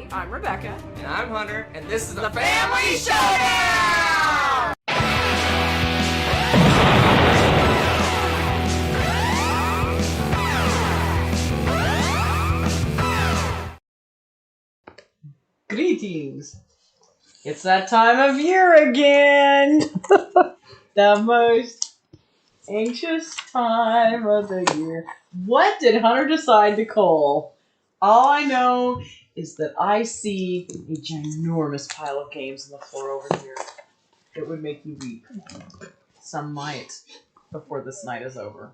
I'm Rebecca. And I'm Hunter, and this is the Family Showdown! Greetings! It's that time of year again! The most anxious time of the year. What did Hunter decide to call? All I know is that I see a ginormous pile of games on the floor over here. It would make you weep. Some might, before this night is over.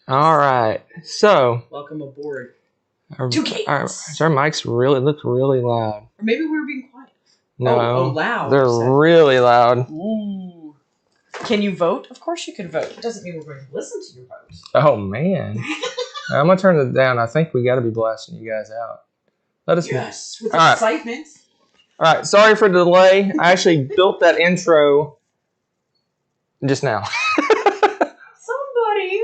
Alright, so... Welcome aboard. 2 games! Our mics look really loud. Or maybe we were being quiet. No, loud. they're really loud. Ooh. Can you vote? Of course you can vote. It doesn't mean we're going to listen to your vote. Oh, man. I'm going to turn it down. I think we got to be blasting you guys out. Let us Yes, with All excitement. All right, sorry for the delay. I actually built that intro just now. Somebody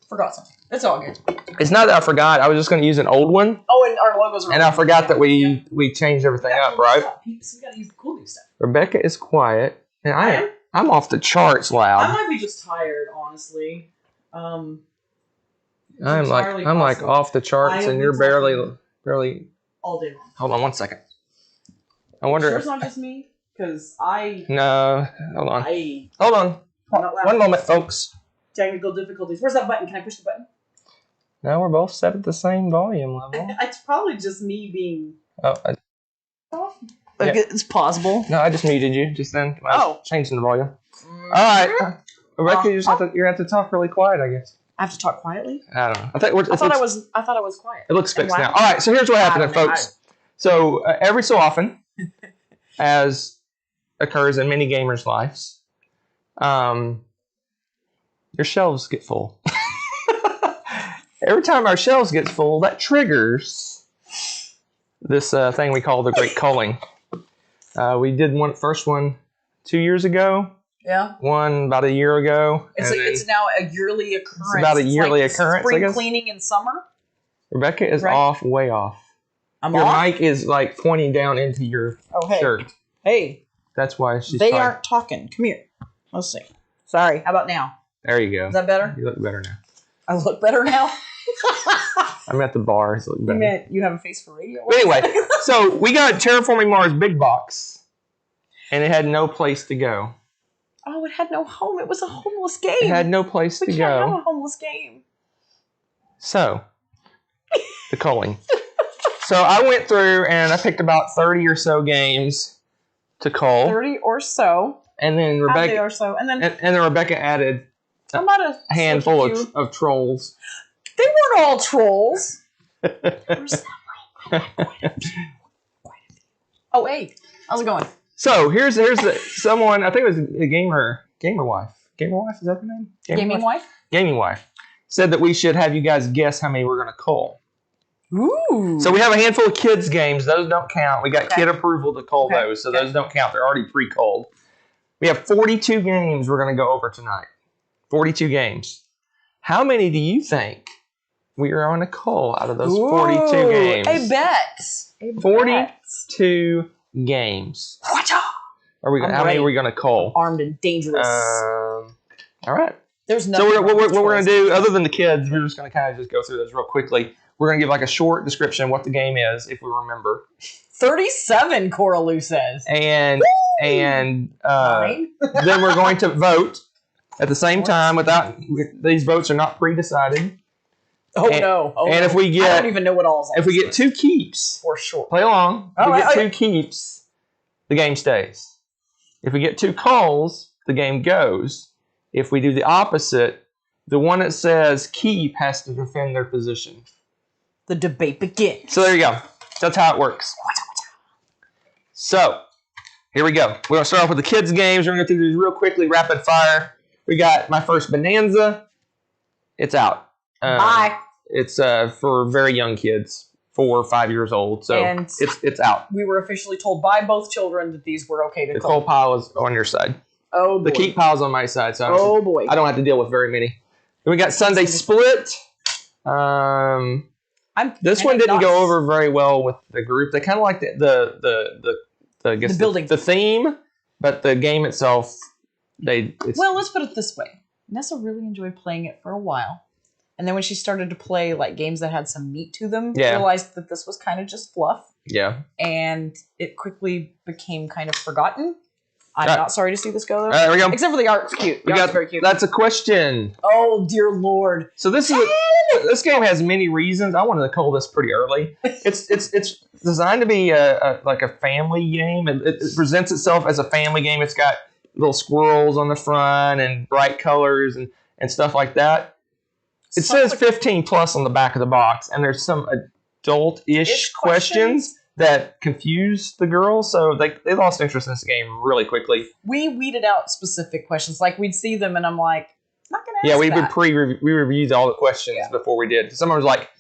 forgot something. It's all good. It's not that I forgot. I was just going to use an old one. Oh, and our logos are... And I forgot that we changed everything up, right? So we got to use the cool new stuff. Rebecca is quiet, and I'm off the charts loud. I might be just tired, honestly. I'm like off the charts, and you're barely. All day long. Hold on 1 second. I wonder. Sure it's not just me? Because No, hold on. Hold on. One moment, folks. Technical difficulties. Where's that button? Can I push the button? No, we're both set at the same volume level. It's probably just me being... Oh, Like it's possible. No, I just muted you just then. I was changing the volume. Mm-hmm. All right, Rebecca, you have to talk really quiet, I guess. I have to talk quietly? I don't know. I thought I was quiet. It looks fixed now. All right, so here's what happened, folks. So every so often, as occurs in many gamers' lives, your shelves get full. Every time our shelves get full, that triggers this thing we call the Great Culling. We did first one 2 years ago. Yeah. One about a year ago. It's now a yearly occurrence. It's about a yearly occurrence, I guess. Spring cleaning in summer. Rebecca is off, way off. Your mic is like pointing down into your shirt. Hey. That's why she's They aren't talking. Come here. Let's see. Sorry. How about now? There you go. Is that better? You look better now. I look better now? I'm at the bar. It's looking better. You have a face for radio? But anyway, so we got Terraforming Mars Big Box, and it had no place to go. Oh, it had no home. It was a homeless game. It had no place to go. We can't have a homeless game. So, the culling. So I went through and I picked about 30 or so games to cull. 30 or so. And then Rebecca or so. And then Rebecca added a handful of trolls. They weren't all trolls. Oh, hey. How's it going? So here's someone, I think it was a gamer wife. Gamer wife, is that her name? Gaming wife? Gaming wife. Said that we should have you guys guess how many we're going to cull. Ooh. So we have a handful of kids games. Those don't count. We got kid approval to cull those, so those don't count. They're already pre-culled. We have 42 games we're going to go over tonight. 42 games. How many do you think we are on a cull out of those 42 games? A bet. 42 games. How many are we going to cull? Armed and dangerous. All right. There's nothing. So what we're going to do, other than the kids, we're just going to kind of just go through this real quickly. We're going to give like a short description of what the game is, if we remember. 37, Coralu says. And then we're going to vote at the same time. These votes are not pre-decided. And if we get, I don't even know what all's on. If we get 2 keeps, for sure. Play along. If we get 2 keeps, the game stays. If we get 2 calls, the game goes. If we do the opposite, the one that says keep has to defend their position. The debate begins. So there you go. That's how it works. So here we go. We're going to start off with the kids' games. We're going to go through these real quickly, rapid fire. We got my first Bonanza. It's out. Bye. It's for very young kids, 4 or 5 years old. So it's out. We were officially told by both children that these were okay to cull. The cull pile is on your side. Oh boy. The keep pile's on my side. So boy. I don't have to deal with very many. Then we got Sunday Split. I This one didn't go over very well with the group. They kind of liked I guess the building, the theme, but the game itself, well, let's put it this way: Nessa really enjoyed playing it for a while, and then when she started to play like games that had some meat to them, realized that this was kind of just fluff. Yeah, and it quickly became kind of forgotten. I'm not sorry to see this go though. There we go. Except for the art's cute. The art's very cute. That's a question. Oh dear Lord! So this game has many reasons. I wanted to call this pretty early. It's designed to be like a family game. It presents itself as a family game. It's got little squirrels on the front and bright colors and stuff like that. It says 15 plus on the back of the box, and there's some adult-ish questions that confuse the girls, so they lost interest in this game really quickly. We weeded out specific questions, like we'd see them, and I'm like, not gonna ask that. we reviewed all the questions before we did. Someone was like,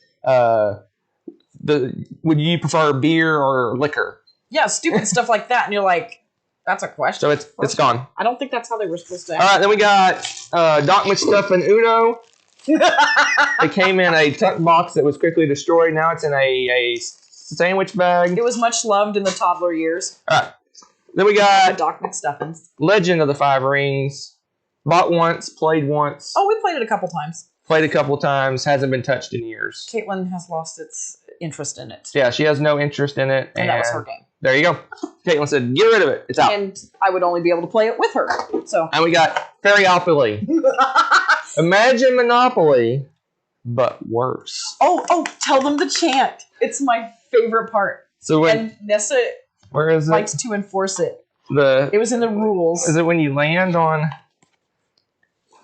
would you prefer beer or liquor? Yeah, stupid stuff like that, and you're like, that's a question. So it's gone. I don't think that's how they were supposed to ask. All right, then we got Doc McStuff and Uno. It came in a tuck box that was quickly destroyed. Now it's in a sandwich bag. It was much loved in the toddler years. All right. Then we got Doc McStuffins. Legend of the Five Rings. Bought once, played once. Oh, we played it a couple times. Played a couple times, hasn't been touched in years. Caitlin has lost its interest in it. Yeah, she has no interest in it. And that was her game. There you go. Caitlin said, get rid of it. It's out. And I would only be able to play it with her. So. And we got Ferryopoly. Imagine Monopoly, but worse. Oh, tell them the chant. It's my favorite part. So and Nessa likes to enforce it. It was in the rules. Is it when you land on...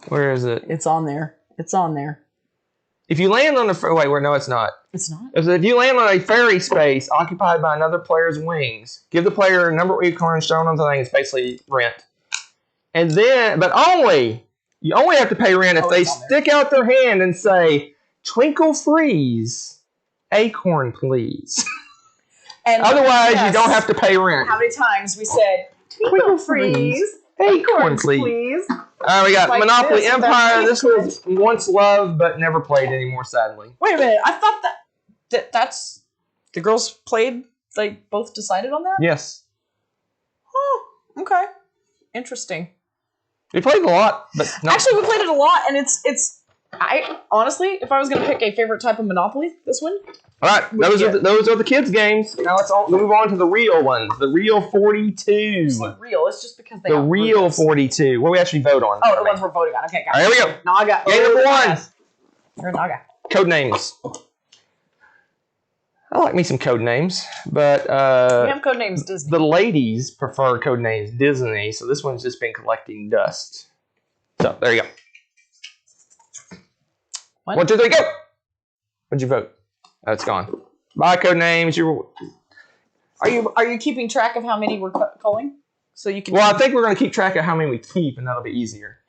Where is it? It's on there. It's on there. If you land on a... Wait, no, it's not. It's not? If you land on a fairy space occupied by another player's wings, give the player a number of acorns shown on the thing. It's basically rent. And then... But you only have to pay rent if they stick out their hand and say, Twinkle Freeze, acorn please. And otherwise, you don't have to pay rent. How many times we said, Twinkle Freeze, acorn please. All right, we got Monopoly Empire. This was once loved, but never played anymore, sadly. Wait a minute. I thought that's... The girls played, they both decided on that? Yes. Oh, okay. Interesting. We played a lot, but actually, we played it a lot, and it's. I honestly, if I was going to pick a favorite type of Monopoly, this one. All right, those are the kids' games. Now let's move on to the real ones. The real 42. It's not real. It's just because they. The real 42. What we actually vote on. Oh, the ones we're voting on. Okay, got it. All right, here we go. Naga. Game number one. You're a Naga. Code names. I like me some code names, but we have code names Disney. The ladies prefer code names Disney, so this one's just been collecting dust. So there you go. 1, 2, 3, go! What'd you vote? Oh, it's gone. Bye, code names. Are you keeping track of how many we're culling? So you can. Well, I think we're going to keep track of how many we keep, and that'll be easier.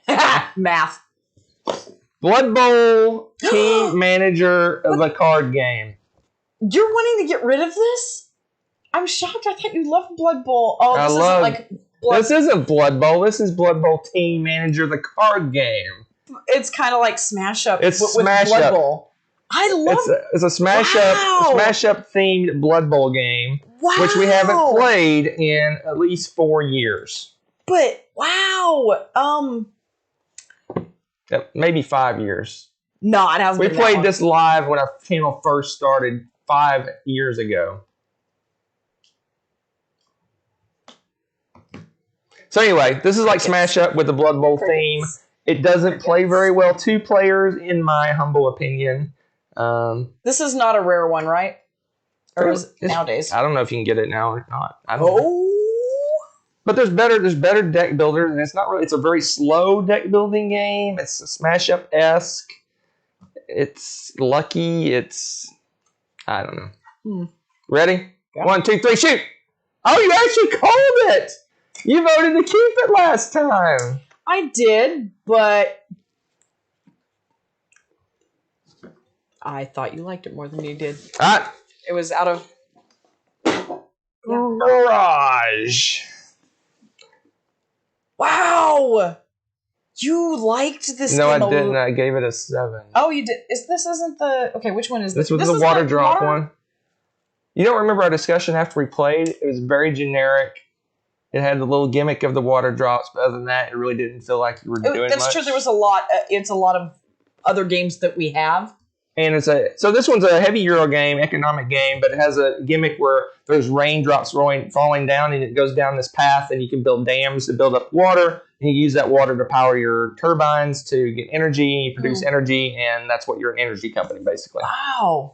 Math. Blood Bowl team manager of the card game. You're wanting to get rid of this? I'm shocked. I thought you loved Blood Bowl. Oh, this isn't Blood Bowl. This is Blood Bowl Team Manager, the card game. It's kind of like Smash Up with Smash Blood Up. Bowl. I love it. It's a Smash Up themed Blood Bowl game, which we haven't played in at least 4 years. But wow, maybe 5 years. No, it hasn't. We played this live when our channel first started 5 years ago. So anyway, this is like Smash Up with the Blood Bowl theme. It doesn't play very well 2 players, in my humble opinion. This is not a rare one, right? Or is it nowadays? I don't know if you can get it now or not. I don't know. But there's better deck builders, and it's not really. It's a very slow deck building game. It's a Smash Up-esque. It's lucky. I don't know. Ready? Yeah. 1, 2, 3, shoot! Oh, you actually called it! You voted to keep it last time. I did, but I thought you liked it more than you did. It was out of Garage. Wow! You liked this No, game I didn't. I gave it a 7. Oh, you did. This isn't the... Okay, which one is this? This was the water drop one. You don't remember our discussion after we played? It was very generic. It had the little gimmick of the water drops, but other than that, it really didn't feel like you were doing much. That's true. There was a lot. It's a lot of other games that we have. And so this one's a heavy Euro game, economic game, but it has a gimmick where there's raindrops falling down, and it goes down this path, and you can build dams to build up water, and you use that water to power your turbines to get energy, you produce energy, and that's what you're an energy company, basically. Wow.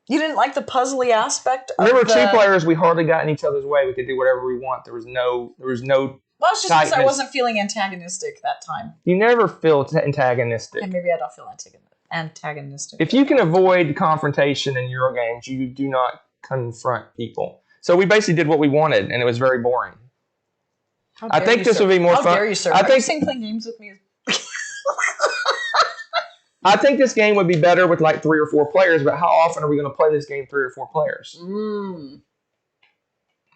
You didn't like the puzzly aspect of Remember, 2 players, we hardly got in each other's way. We could do whatever we want. There was no Well, it's just because I wasn't feeling antagonistic that time. You never feel antagonistic. And maybe I don't feel antagonistic. If you can avoid confrontation in Euro games, you do not confront people. So we basically did what we wanted, and it was very boring. I think this would be more fun. How dare you, sir? Are you saying playing games with me? I think this game would be better with like 3 or 4 players, but how often are we going to play this game 3 or 4 players?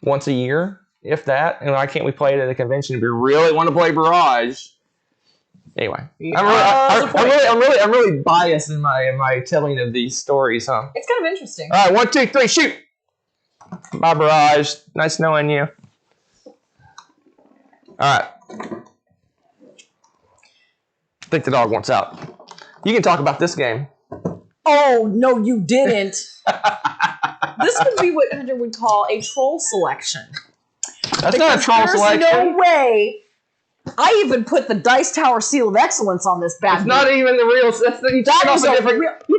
Once a year, if that. And why can't we play it at a convention if we really want to play Barrage? Anyway, I'm really biased in my telling of these stories, huh? It's kind of interesting. All right, 1, 2, 3, shoot! Bye, Barrage. Nice knowing you. All right. I think the dog wants out. You can talk about this game. Oh, no, you didn't. This would be what Hunter would call a troll selection. That's not a troll selection. There's no way. I even put the Dice Tower Seal of Excellence on this bad boy. It's not even the real... You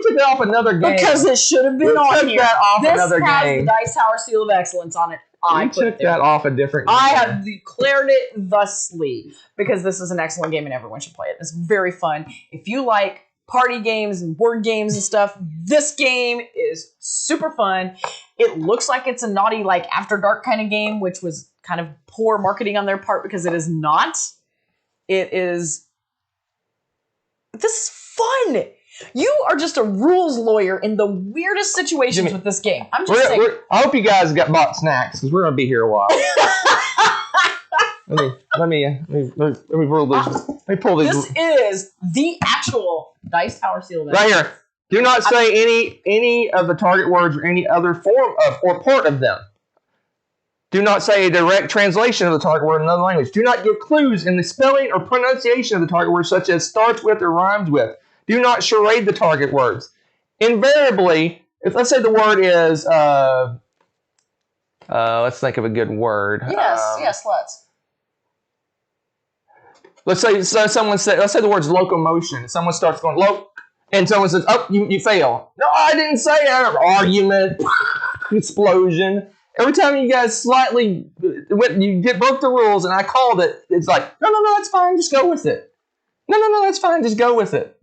took it off another game. Because it should have been on here. You took that off another game. This has the Dice Tower Seal of Excellence on it. I took that off a different game. I have declared it thusly because this is an excellent game and everyone should play it. It's very fun. If you like party games and board games and stuff, this game is super fun. It looks like it's a naughty, like, After Dark kind of game, which was kind of poor marketing on their part because it is not. It is... This is fun! You are just a rules lawyer in the weirdest situations with this game. I'm just saying. I hope you guys bought snacks because we're gonna be here a while. let me pull these. This is the actual Dice Tower Seal. Right here. Do not say any of the target words or any other form of or part of them. Do not say a direct translation of the target word in another language. Do not give clues in the spelling or pronunciation of the target word, such as starts with or rhymes with. Do not charade the target words. Invariably, if let's say the word is, let's think of a good word. Yes, let's. Let's say let's say the word's locomotion. Someone starts going and someone says, "Oh, you fail." No, I didn't say it. Argument, explosion. Every time you guys broke the rules, and I called it, it's like, no, that's fine. Just go with it. No, that's fine. Just go with it.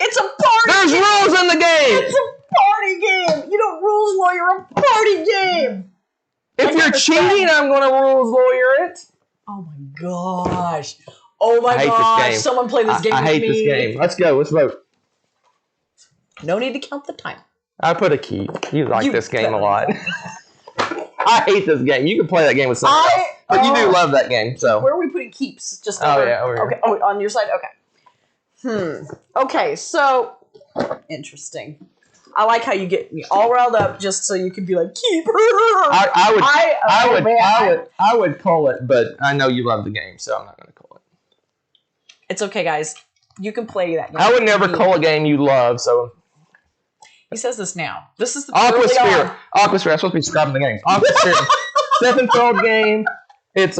It's a party There's game. rules in the game. It's a party game. You don't rules lawyer a party game. If you're cheating, I'm going to rules lawyer it. Oh my gosh. Oh my I hate gosh. this game. Someone play this game with me. I hate this game. Let's go. Let's vote. No need to count the time. I put a key. You like this game a lot. I hate this game. You can play that game with someone else. But you do love that game. So where are we putting keeps? Just over here. Okay. Oh, on your side? Okay. Okay, so interesting. I like how you get me all riled up just so you can be like, keep. I would call it, but I know you love the game, so I'm not going to call it. It's okay, guys. You can play that game. I would never call a game you love, so. He says this now. This is the Aquasphere. Aquasphere. I'm supposed to be describing the game. Aquasphere. Stephenfeld game. It's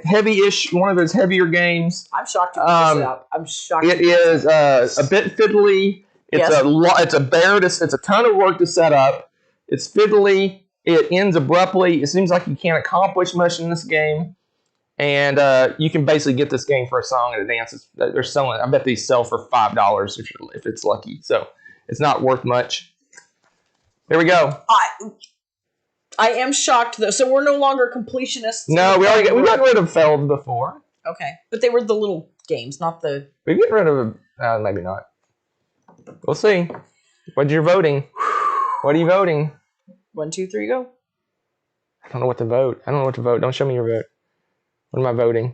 heavy-ish, one of those heavier games. I'm shocked you put this out. I'm shocked. It is a bit fiddly. It's it's a ton of work to set up. It's fiddly. It ends abruptly. It seems like you can't accomplish much in this game. And you can basically get this game for a song and a dance. They're selling. I bet these sell for $5 if it's lucky. So it's not worth much. Here we go. I am shocked though. So we're no longer completionists. No, we got rid of Feld before. Okay, but they were the little games, not the. We get rid of maybe not. We'll see. What you're voting? What are you voting? 1, 2, 3, go. I don't know what to vote. Don't show me your vote. What am I voting?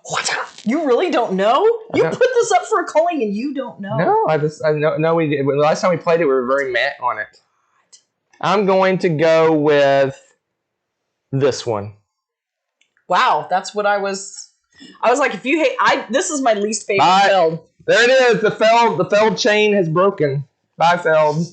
What? You really don't know? You put this up for a culling and you don't know? No, I know we did. The last time we played it, we were very mad on it. I'm going to go with this one. Wow, that's what I was like, if you hate, this is my least favorite Feld. There it is. The Feld chain has broken. Bye, Feld.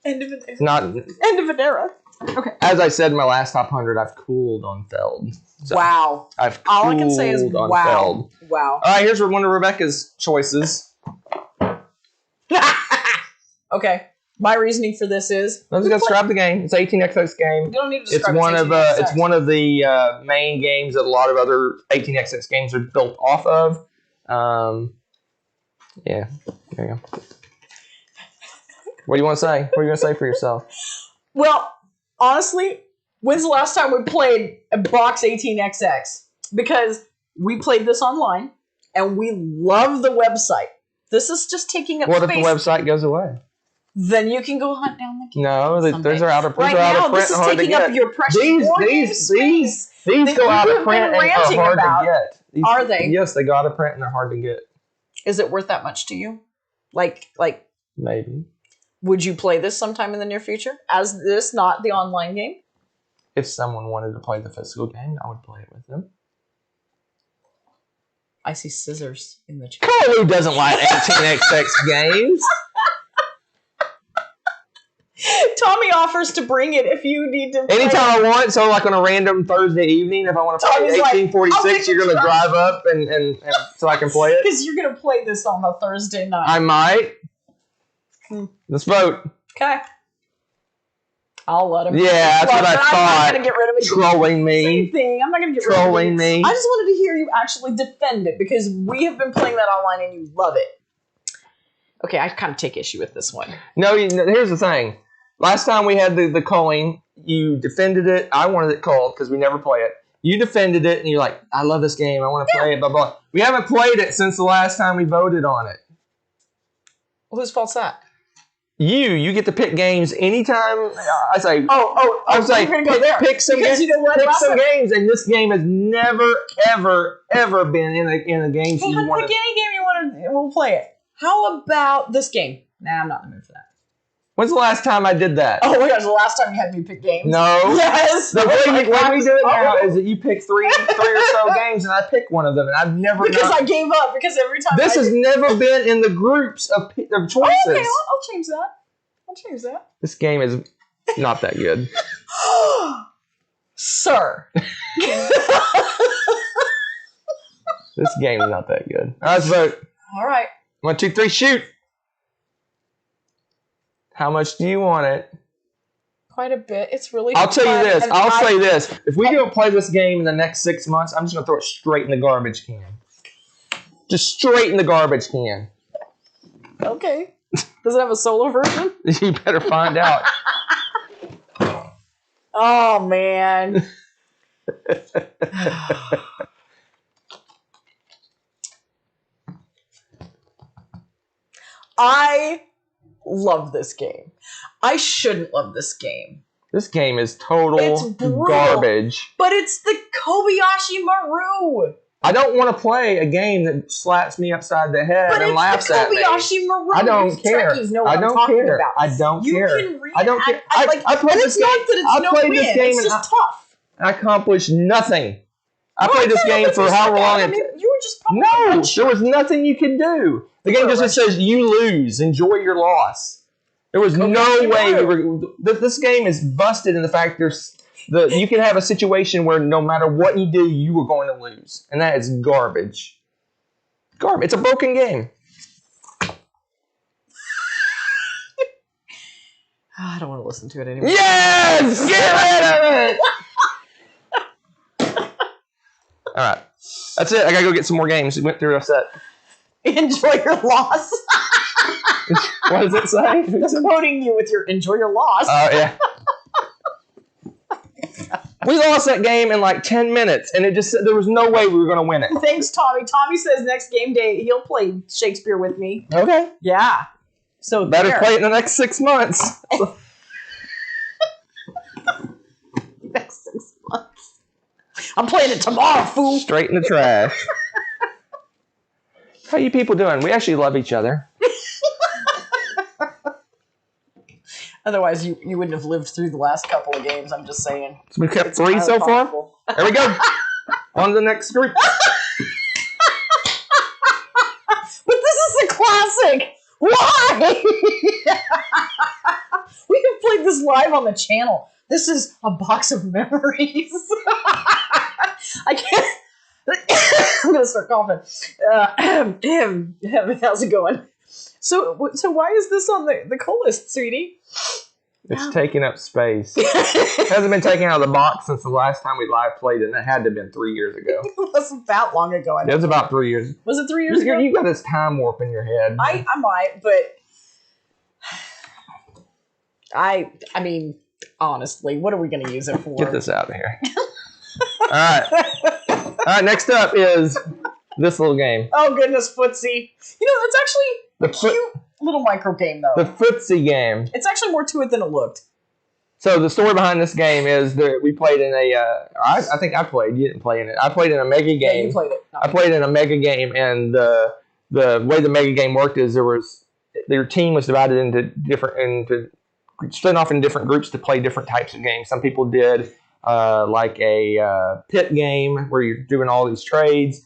End of an era. It's not end of an era. Okay. As I said in my last top 100, I've cooled on Feld. So wow. All I can say is on wow. Feld. Wow. All right, here's one of Rebecca's choices. Okay. My reasoning for this is... Let's go describe the game. It's an 18xx game. You don't need to describe It's one of the main games that a lot of other 18xx games are built off of. Yeah, there you go. What do you want to say? What are you going to say for yourself? Well, honestly, when's the last time we played a box 18xx? Because we played this online, and we love the website. This is just taking up space. What if the website goes away? Then you can go hunt down the game. No, those are out of print. Right now, this is taking up your precious These go out of print and are hard to get. Are they? Yes, they go out of print and they're hard to get. Is it worth that much to you? Like maybe. Would you play this sometime in the near future? As this not the online game? If someone wanted to play the physical game, I would play it with them. I see scissors in the chat. Who doesn't like 18xx games? Tommy offers to bring it if you need to. Anytime I want, so like on a random Thursday evening, if I want to play 1846, you're going to drive up and so I can play it? Because you're going to play this on a Thursday night. I might. Let's vote. Okay. I'll let him. Yeah, that's what I thought. I'm not going to get rid of it. Trolling me. Same thing. I'm not going to get rid of it. Trolling me. I just wanted to hear you actually defend it because we have been playing that online and you love it. Okay, I kind of take issue with this one. No, here's the thing. Last time we had the culling, you defended it. I wanted it culled because we never play it. You defended it, and you're like, I love this game. I want to play it, blah, blah. We haven't played it since the last time we voted on it. Well, whose fault's that? You get to pick games anytime. I say, I was like, go there. Pick some games. You know what? Pick some games, and this game has never, ever been in a game. Hey, pick any game you want to. We'll play it. How about this game? Nah, I'm not in the mood for that. When's the last time I did that? Oh my gosh, the last time you had me pick games? No. Yes. The way we do it now is that you pick three or so games, and I pick one of them, and I've never I gave up because every time this has never been in the groups of choices. Oh, okay, I'll change that. I'll change that. This game is not that good. Sir. This game is not that good. All right, let's vote. All right. 1, 2, 3, shoot. How much do you want it? Quite a bit. It's really I'll tell you this. I'll say this. If we don't play this game in the next 6 months, I'm just going to throw it straight in the garbage can. Just straight in the garbage can. Okay. Does it have a solo version? You better find out. Oh, man. I love this game. I shouldn't love this game. This game is total garbage. But it's the Kobayashi Maru. I don't want to play a game that slaps me upside the head and laughs at me. But it's the Kobayashi Maru. I don't care. I don't care. I don't care. I don't care. I played this game. I played this game and tough. I accomplished nothing. I played this game for however long. You were just probably there was nothing you could do. The game just says you lose. Enjoy your loss. There was no way we were. This game is busted in the fact you can have a situation where no matter what you do, you were going to lose, and that is garbage. Garbage. It's a broken game. I don't want to listen to it anymore. Yes, get rid of it. All right, that's it. I gotta go get some more games. We went through our set. Enjoy your loss. What does it say? It's quoting you with your enjoy your loss. Oh, yeah. We lost that game in like 10 minutes, and there was no way we were going to win it. Thanks, Tommy. Tommy says next game day he'll play Shakespeare with me. Okay. Yeah. So better play it in the next 6 months. Next 6 months. I'm playing it tomorrow, fool. Straight in the trash. How you people doing? We actually love each other. Otherwise, you wouldn't have lived through the last couple of games. I'm just saying. So we kept 3 so far. There we go. On to the next group. But this is a classic. Why? We have played this live on the channel. This is a box of memories. I can't. I'm gonna start coughing. How's it going? So why is this on the cool list, sweetie? It's taking up space. It hasn't been taken out of the box since the last time we live played it, and it had to have been 3 years ago. It wasn't that long ago. It was about 3 years. Was it 3 years ago? You got this time warp in your head. I might, but I mean, honestly, what are we going to use it for? Get this out of here. All right. All right, next up is this little game. Oh, goodness, footsie. You know, it's actually a cute little micro game, though. The footsie game. It's actually more to it than it looked. So the story behind this game is that we played in a, I think I played, you didn't play in it. I played in a mega game. Yeah, you played it. I played in a mega game, and the way the mega game worked is their team was divided into split off in different groups to play different types of games. Some people did like a pit game where you're doing all these trades.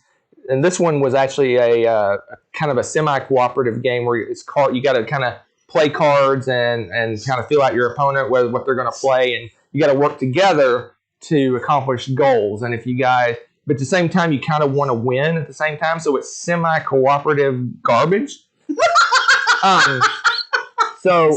And this one was actually a kind of a semi-cooperative game where you got to kind of play cards and kind of feel out your opponent, what they're going to play, and you got to work together to accomplish goals. And but at the same time, you kind of want to win at the same time, so it's semi-cooperative garbage. So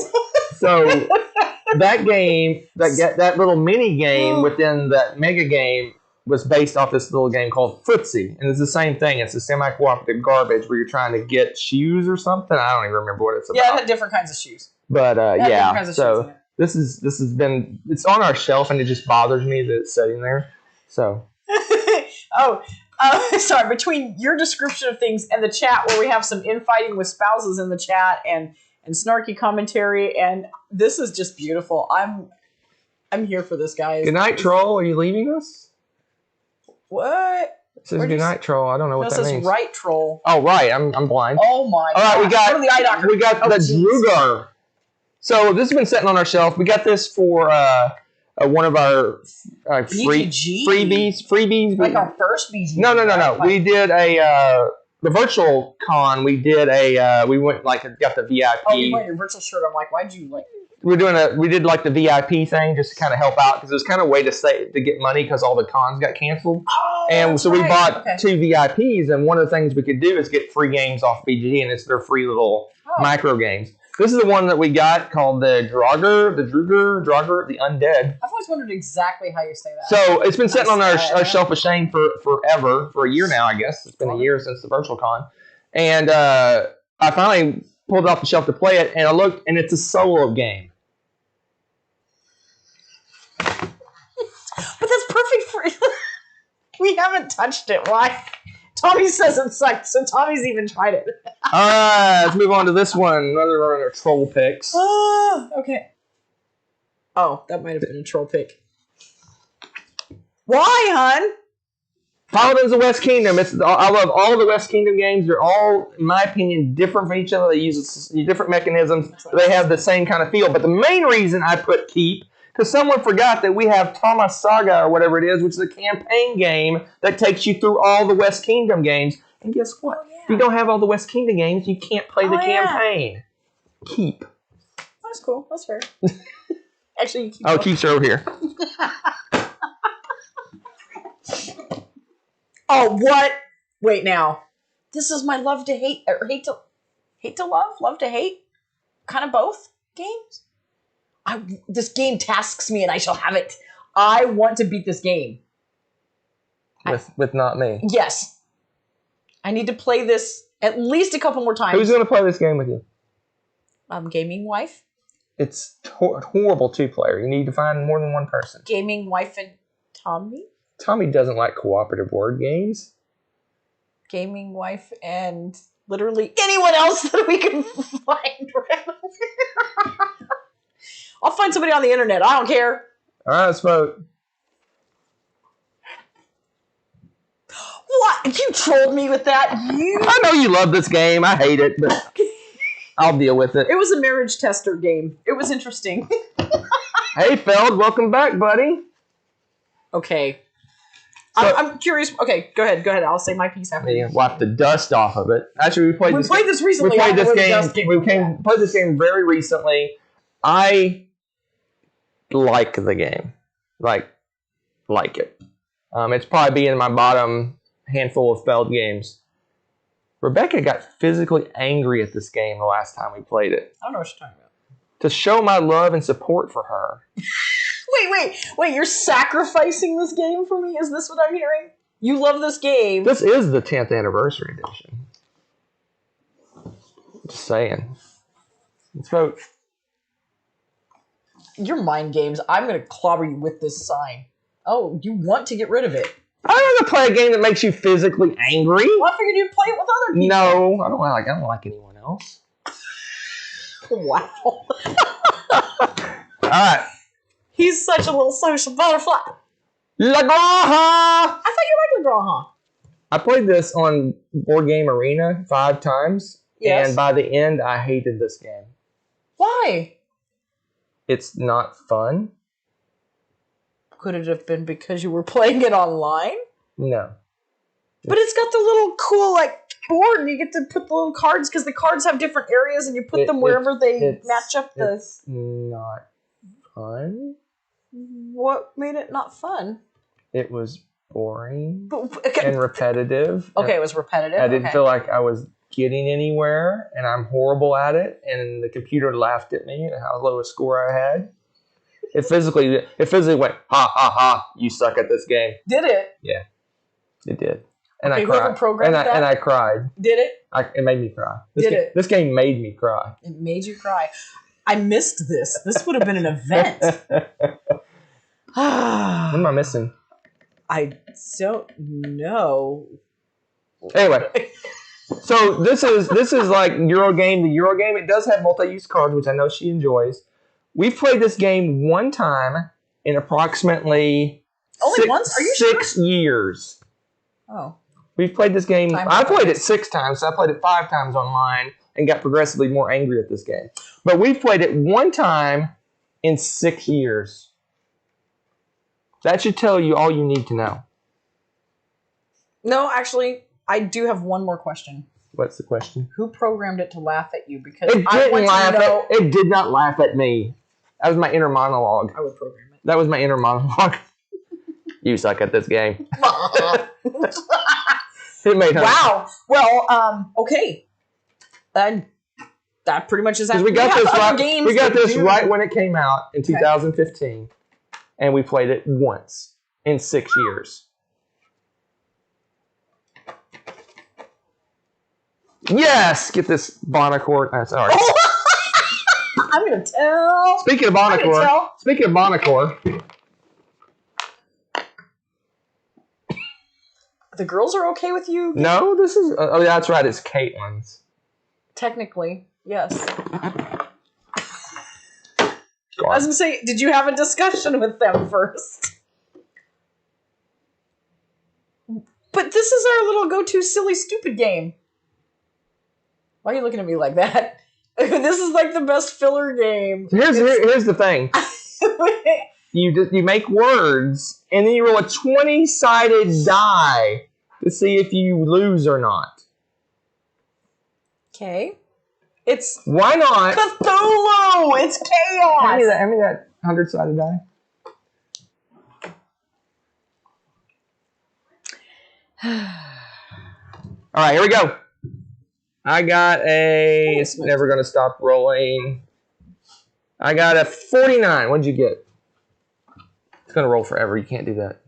that game, that little mini game within that mega game was based off this little game called Footsie. And it's the same thing. It's a semi-cooperative garbage where you're trying to get shoes or something. I don't even remember what it's about. Yeah, it had different kinds of shoes. But yeah, so this has been, it's on our shelf and it just bothers me that it's sitting there. So. Sorry, between your description of things and the chat where we have some infighting with spouses in the chat and snarky commentary, and this is just beautiful. I'm here for this, guys. Good night, troll. Are you leaving us? What? It says good night, troll. I don't know what that means. It says right, troll. Oh, right. I'm blind. Oh my god. All right, Go to the eye doctor. We got the Drugar. So this has been sitting on our shelf. We got this for one of our freebies. Like our first BGG. No. We did the virtual con. We did we went got the VIP. Oh, you went your virtual shirt. I'm like, why'd you like? We did like the VIP thing just to kind of help out because it was kind of a way to get money because all the cons got canceled. Oh, and so we bought 2 VIPs, and one of the things we could do is get free games off BGG, and it's their free little micro games. This is the one that we got called the Drugar, the Undead. I've always wondered exactly how you say that. So it's been sitting on our shelf of shame for a year now, I guess. It's been a year since the virtual con. And I finally pulled it off the shelf to play it, and I looked, and it's a solo game. But that's perfect for... We haven't touched it. Why? Tommy says it sucked, so Tommy's even tried it. Let's move on to this one. Another one of our troll picks. Okay. Oh, that might have been a troll pick. Why, hun? Paladins of the West Kingdom. I love all of the West Kingdom games. They're all, in my opinion, different from each other. They use different mechanisms. They have the same kind of feel. But the main reason I put Keep, because someone forgot that we have Thomas Saga or whatever it is, which is a campaign game that takes you through all the West Kingdom games. And guess what? Oh, yeah. If you don't have all the West Kingdom games, you can't play the campaign. Yeah. Keep. That's cool. That's fair. Actually, you keep Keep's over here. Oh, what? Wait, now. This is my love to hate, or hate to love to hate? Kind of both games? This game tasks me and I shall have it. I want to beat this game. With not me. Yes. I need to play this at least a couple more times. Who's going to play this game with you? Gaming wife. It's horrible 2-player. You need to find more than one person. Gaming wife and Tommy? Tommy doesn't like cooperative board games. Gaming wife and literally anyone else that we can find. I'll find somebody on the internet. I don't care. All right, let's vote. You trolled me with that. I know you love this game. I hate it, but I'll deal with it. It was a marriage tester game. It was interesting. Hey, Feld, welcome back, buddy. Okay. So, I'm curious. Okay, go ahead. I'll say my piece after you. Wipe the dust off of it. Actually, we played this recently. We played this game. Played this game very recently. I like the game. Like it. It's probably in my bottom handful of Feld games. Rebecca got physically angry at this game the last time we played it. I don't know what you're talking about. To show my love and support for her. Wait, you're sacrificing this game for me? Is this what I'm hearing? You love this game. This is the 10th anniversary edition. Just saying. Let's vote. Your mind games. I'm going to clobber you with this sign. Oh, you want to get rid of it. I don't want to play a game that makes you physically angry. Well, I figured you'd play it with other people. No, I don't like anyone else. Wow. All right. He's such a little social butterfly. La Granja! I thought you liked La Granja. I played this on Board Game Arena 5 times, and by the end, I hated this game. Why? It's not fun. Could it have been because you were playing it online? No. But it's got the little cool, board, and you get to put the little cards, because the cards have different areas, and you put them wherever they match up the... It's not fun. What made it not fun? It was boring and repetitive. Okay, it was repetitive. I didn't feel like I was getting anywhere, and I'm horrible at it, and the computer laughed at me at how low a score I had. It physically went, ha, ha, ha, you suck at this game. Did it? Yeah, it did. And okay, I cried. Whoever programmed that? And I cried. Did it? It made me cry. This game made me cry. It made you cry. I missed this. This would have been an event. What am I missing? I don't know. Anyway, so this is like Eurogame. The Eurogame, it does have multi-use cards, which I know she enjoys. We've played this game one time in approximately once? Are you 6 years. Oh. We've played this game. I played it 6 times, so I played it 5 times online and got progressively more angry at this game. But we've played it one time in 6 years. That should tell you all you need to know. No, actually, I do have one more question. What's the question? Who programmed it to laugh at you? Because it did not laugh at me. That was my inner monologue. I would program it. That was my inner monologue. You suck at this game. It made her. Wow. Well, okay. That pretty much is that. We got this right when it came out in 2015, and we played it once in 6 years. Yes, get this Bonacore. Sorry. I'm gonna tell. Speaking of Bonacore. The girls are okay with you? No, this is. Oh, yeah, that's right. It's Caitlin's. Technically, yes. I was gonna say, did you have a discussion with them first? But this is our little go-to silly stupid game. Why are you looking at me like that? This is like the best filler game. Here's the thing. You make words, and then you roll a 20-sided die to see if you lose or not. Okay. Why not? Cthulhu! It's chaos! Hand me that 100-sided die. All right, here we go. I got it's never going to stop rolling. I got a 49. What'd you get? It's going to roll forever. You can't do that.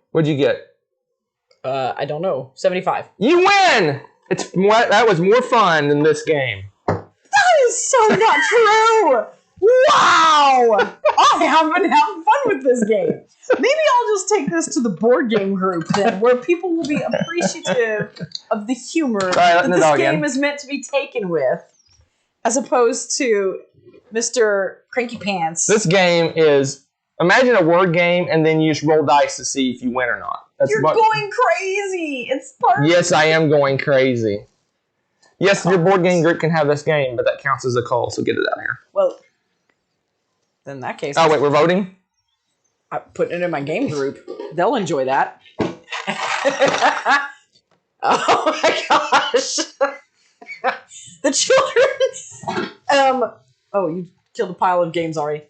What'd you get? I don't know. 75. You win! That was more fun than this game. That is so not true! Wow! I have been having fun with this game. Maybe I'll just take this to the board game group then, where people will be appreciative of the humor that this game is meant to be taken with, as opposed to Mr. Cranky Pants. This game is Imagine a word game, and then you just roll dice to see if you win or not. You're going crazy. It's perfect. Yes, I am going crazy. Yes, your board game group can have this game, but that counts as a call, so get it out of here. Well, then in that case... Oh, wait, we're voting? I'm putting it in my game group. They'll enjoy that. Oh my gosh. The children... Oh, you killed a pile of games already.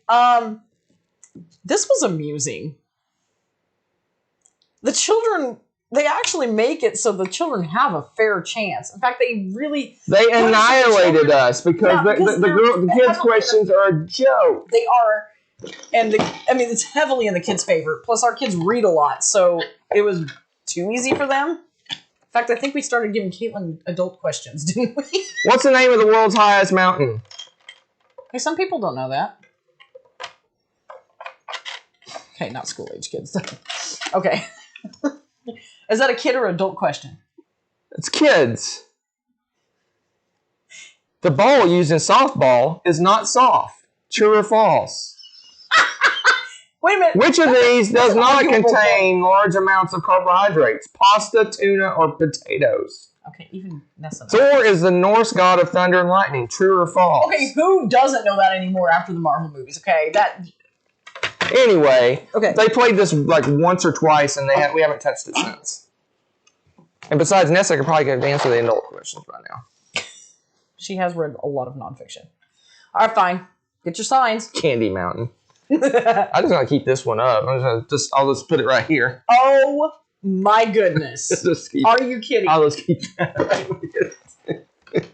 This was amusing. The children... They actually make it so the children have a fair chance. In fact, they annihilated us because the kids' questions are a joke. They are, and it's heavily in the kids' favor. Plus, our kids read a lot, so it was too easy for them. In fact, I think we started giving Caitlin adult questions, didn't we? What's the name of the world's highest mountain? Hey, some people don't know that. Okay, not school-age kids. Okay. Is that a kid or adult question? It's kids. The ball used in softball is not soft. True or false? Wait a minute. Which of these does not contain large amounts of carbohydrates? Pasta, tuna, or potatoes? Okay, even messing up. Thor is the Norse god of thunder and lightning. True or false? Okay, who doesn't know that anymore after the Marvel movies? Okay, that... Anyway, okay. They played this like once or twice, and we haven't touched it since. And besides, Nessa could probably answer the adult questions by now. She has read a lot of nonfiction. All right, fine. Get your signs. Candy Mountain. I'm just gonna keep this one up. I'll just put it right here. Oh my goodness! Are you kidding? I'll just keep that right.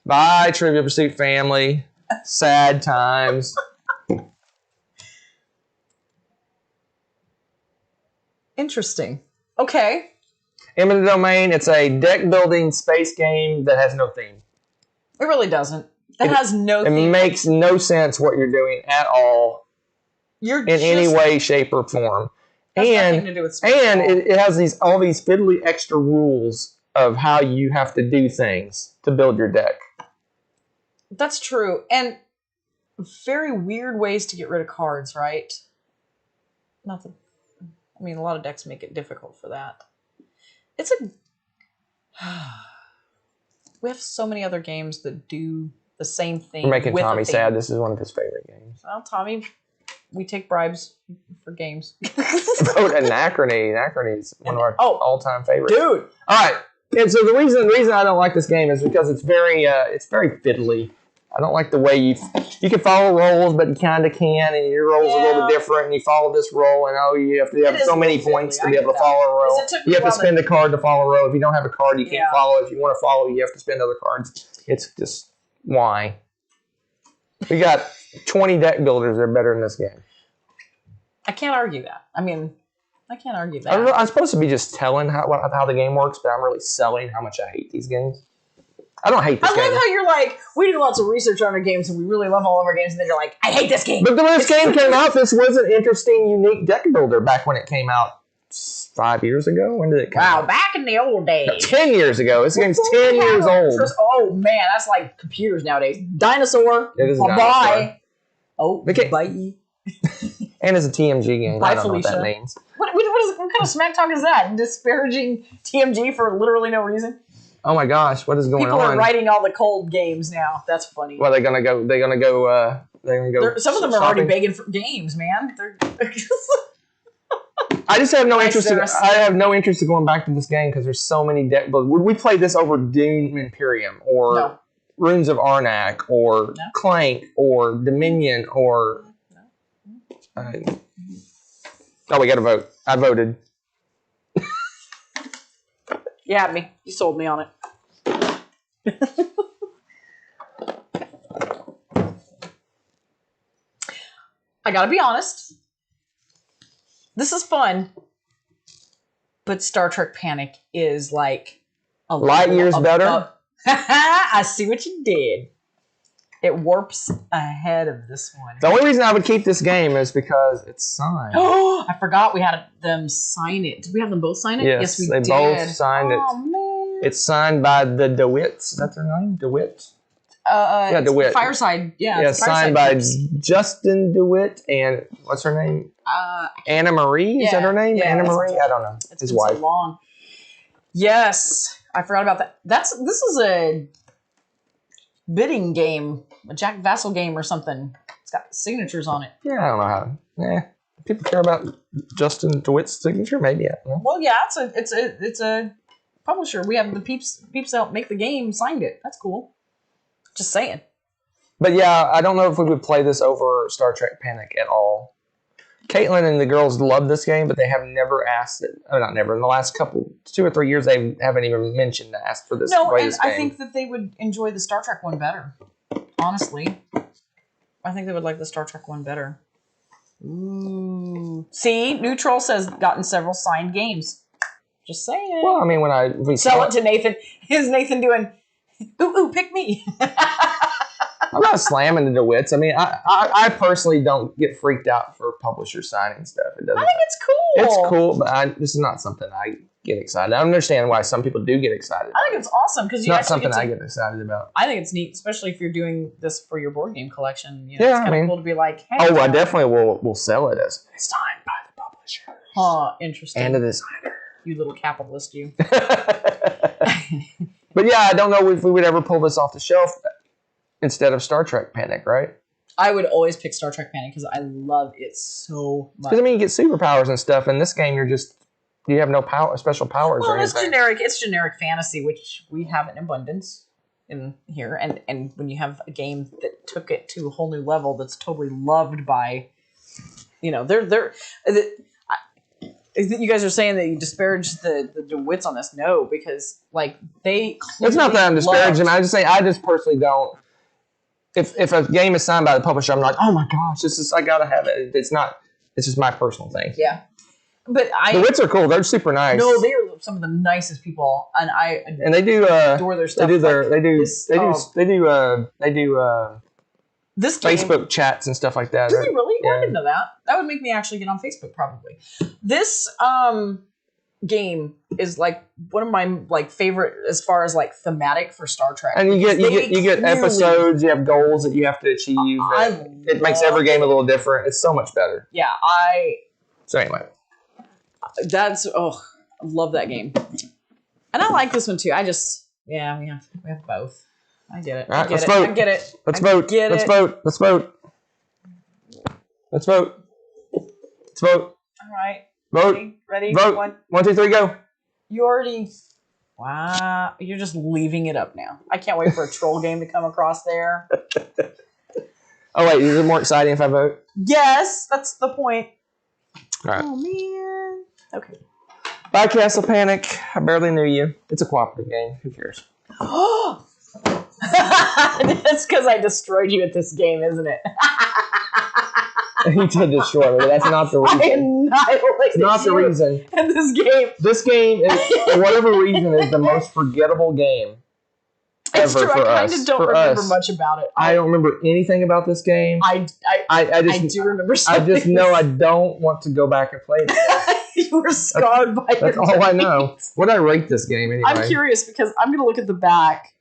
Bye, Trivia Pursuit family. Sad times. Interesting. Okay. Eminent Domain, it's a deck building space game that has no theme. It really doesn't. It has no theme. It makes no sense what you're doing at all. In any way, shape, or form. And it has all these fiddly extra rules of how you have to do things to build your deck. That's true. And very weird ways to get rid of cards, right? A lot of decks make it difficult for that. We have so many other games that do the same thing. We're making Tommy sad. This is one of his favorite games. Well, Tommy, we take bribes for games. Vote Anachrony. Anachrony is one of our all-time favorites. Dude! All right. And so the reason I don't like this game is because it's very fiddly. I don't like the way you can follow rolls, but you kind of can, and your roll's a little bit different, and you follow this roll, and you have to have so many points to be able to follow a roll. You have to spend a card to follow a roll. If you don't have a card, you can't follow it. If you want to follow, you have to spend other cards. It's just, why? We got 20 deck builders that are better in this game. I can't argue that. I can't argue that. I'm supposed to be just telling how the game works, but I'm really selling how much I hate these games. I don't hate this game. I love how you're like, we did lots of research on our games and we really love all of our games, and then you're like, I hate this game. But when this game came out, this was an interesting, unique deck builder back when it came out 5 years ago. When did it come out? Wow, back in the old days. No, 10 years ago. This game's 10 years old. Oh, man, that's like computers nowadays. Dinosaur. It is a dinosaur. Bye. Oh, bye. And it's a TMG game. Bye, I don't Felicia. know what that means. What kind of smack talk is that? Disparaging TMG for literally no reason? Oh my gosh, what is going on? People are writing all the cold games now. That's funny. Well, they're gonna go. Some of them are already begging for games, man. I just have no interest. I have no interest in going back to this game because there's so many deck builders. Would we play this over Doom Imperium or Runes of Arnak or Clank or Dominion or? Oh, we got to vote. I voted. You had me. You sold me on it. I gotta be honest. This is fun. But Star Trek Panic is like a light years better. I see what you did. It warps ahead of this one. The only reason I would keep this game is because it's signed. Oh, I forgot we had them sign it. Did we have them both sign it? Yes, we they did. both signed it. Oh, man. It's signed by the DeWitts. Is that their name? DeWitt? DeWitt. Fireside. Yeah, Yeah, it's signed Fireside by Peeps. Justin DeWitt and what's her name? Anna Marie. Is that her name? Yeah, Anna Marie. I don't know. It's His been wife. so long. Yes, I forgot about that. This is a bidding game, a Jack Vassal game or something. It's got signatures on it. Yeah, I don't know how. People care about Justin DeWitt's signature. Maybe. I don't know. Well, yeah, it's a publisher. We have the peeps that help make the game signed it. That's cool. Just saying. But yeah, I don't know if we would play this over Star Trek Panic at all. Caitlin and the girls love this game, but they have never asked it. Oh, not never. In the last 2 or 3 years, they haven't even mentioned to ask for this. No, play and this game. I think that they would enjoy the Star Trek one better. Honestly, I think they would like the Star Trek one better. Ooh. See, Neutral says gotten several signed games. Just saying. Well, I mean, we sell it to Nathan. Is Nathan doing? Ooh, pick me. I'm not slamming the DeWitts. I mean, I personally don't get freaked out for publishers signing stuff. It doesn't. I think it's cool. It's cool, but this is not something I get excited. I understand why some people do get excited. I think it's awesome because it's not something I get excited about. I think it's neat, especially if you're doing this for your board game collection. You know, yeah, it's kind of cool to be like, hey. Oh, I definitely will sell it as signed by the publisher. Interesting. And a designer. You little capitalist, you. But yeah, I don't know if we would ever pull this off the shelf instead of Star Trek Panic, right? I would always pick Star Trek Panic because I love it so much. Because I mean, you get superpowers and stuff. In this game, you have no power, special powers. Well, or anything. It's generic fantasy, which we have in abundance in here. And when you have a game that took it to a whole new level, that's totally loved by, you guys are saying that you disparage the DeWitts on this. No, because like they. It's not that I'm disparaging. I just personally don't. If a game is signed by the publisher, I'm like, oh my gosh, I gotta have it. It's not. It's just my personal thing. Yeah, but the DeWitts are cool. They're super nice. No, they are some of the nicest people, and they do adore their stuff. They do this game, Facebook chats and stuff like that. Do they really? Yeah. I didn't know that. That would make me actually get on Facebook probably. This game is like one of my favorite as far as thematic for Star Trek. And you get episodes, you have goals that you have to achieve. It makes every game a little different. It's so much better. Yeah, So anyway. I love that game. And I like this one too. We have both. I get it. All right, let's vote. I get it. Let's vote. Let's vote. Let's vote. Let's vote. Let's vote. All right. Vote. Ready? Vote. 1, 2, 3, go. You already. Wow. You're just leaving it up now. I can't wait for a troll game to come across there. Oh, wait. Is it more exciting if I vote? Yes. That's the point. All right. Oh, man. Okay. Bye, Castle Panic. I barely knew you. It's a cooperative game. Who cares? That's because I destroyed you at this game, isn't it? You did destroy me, but that's not the reason. I annihilated not the reason. In this game. This game, for whatever reason, is the most forgettable game ever for us. I kind of don't remember much about it. I don't remember anything about this game. I do remember something. I just know I don't want to go back and play it. You were scarred by it. That's all I know. What did I rate this game anyway? I'm curious because I'm going to look at the back.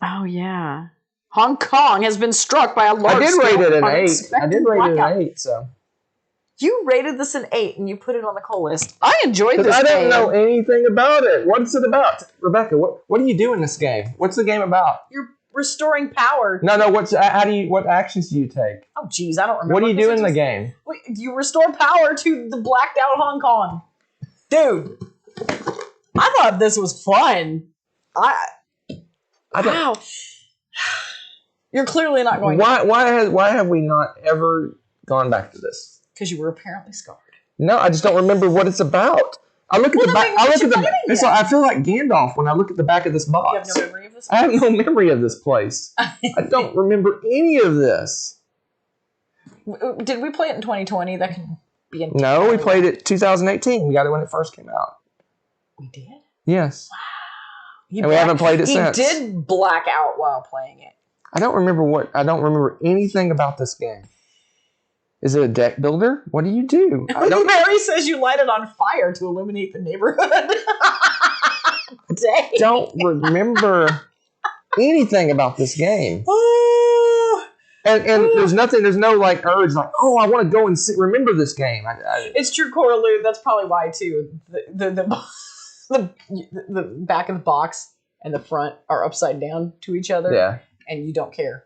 Oh, yeah. Hong Kong has been struck by a large. I did rate it an 8. I did rate it an 8, so. You rated this an 8 and you put it on the coal list. I enjoyed this game. I don't know anything about it. What's it about? Rebecca, what do you do in this game? What's the game about? You're restoring power. No, what actions do you take? Oh, geez, I don't remember. What do you do in the game? Wait, you restore power to the blacked out Hong Kong. Dude, I thought this was fun. Wow. You're clearly not going to. Why have we not ever gone back to this? Because you were apparently scarred. No, I just don't remember what it's about. I look at the back. I feel like Gandalf when I look at the back of this box. You have no memory of this? I have no memory of this place. I don't remember any of this. Did we play it in 2020? That could be in. No, we played it 2018. We got it when it first came out. We did? Yes. Wow. And we haven't played it since. He did black out while playing it. I don't remember anything about this game. Is it a deck builder? What do you do? Mary says you light it on fire to illuminate the neighborhood. Don't remember. anything about this game. Oh, And there's nothing. There's no like urge. Like, oh, I want to go and remember this game. it's true, Coraloo. That's probably why too. The back of the box and the front are upside down to each other. Yeah. And you don't care.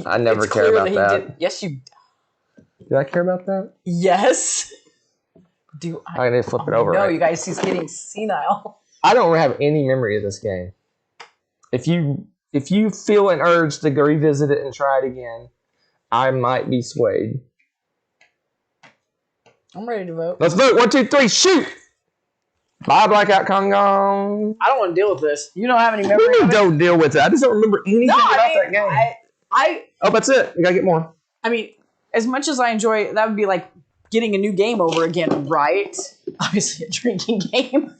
I never care about that. Yes, you. Do I care about that? Yes. Do I? I need to flip it over. No, right? you guys, he's getting senile. I don't have any memory of this game. If you feel an urge to go revisit it and try it again, I might be swayed. I'm ready to vote. Let's vote. 1, 2, 3, shoot! Bye, Blackout Kong. I don't want to deal with this. You don't have any memory. You don't deal with it. I just don't remember anything about that game. Oh, that's it. You gotta get more. I mean, as much as I enjoy, that would be like getting a new game over again, right? Obviously, a drinking game.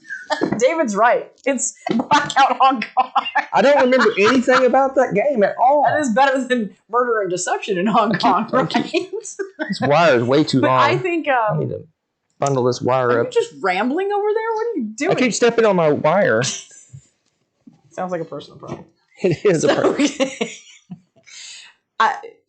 David's right. It's Blackout Hong Kong. I don't remember anything about that game at all. That is better than Murder and Deception in Hong Kong, right? This wire is way too long. I think I need to bundle this wire are up. you just rambling over there? What are you doing? I keep stepping on my wire. Sounds like a personal problem. It is a problem.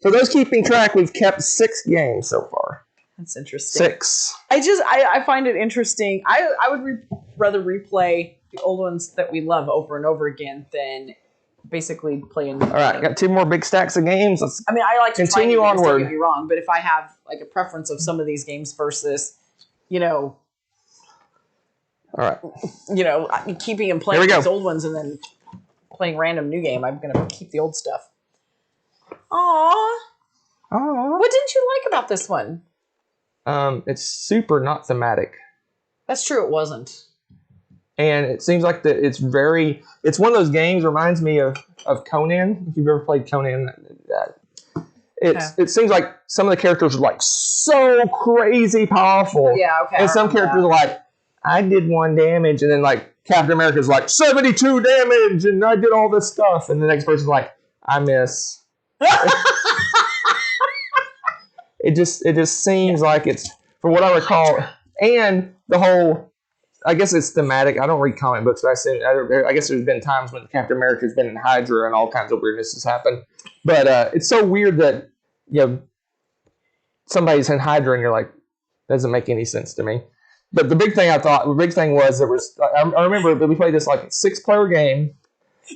For those keeping track, we've kept 6 games so far. That's interesting. 6. I find it interesting. I would rather replay the old ones that we love over and over again than basically play a new All right, got 2 more big stacks of games. Let's I like to continue try new games, onward. don't get me wrong, but if I have like a preference of some of these games versus, all right, keeping and Here we playing go. these old ones and then playing random new game, I'm gonna keep the old stuff. Aww. What didn't you like about this one? It's super not thematic. That's true, it wasn't. And it seems like it's one of those games, reminds me of Conan. If you've ever played Conan, it seems like some of the characters are like so crazy powerful. Yeah, okay. And some characters are like, I did 1 damage, and then like Captain America's like 72 damage, and I did all this stuff, and the next person's like, I miss. It just seems like it's, from what I recall, and the whole, I guess it's thematic. I don't read comic books, but I guess there's been times when Captain America's been in Hydra and all kinds of weirdness has happened. But it's so weird that somebody's in Hydra and you're like, doesn't make any sense to me. But the big thing was I remember that we played this like 6-player game,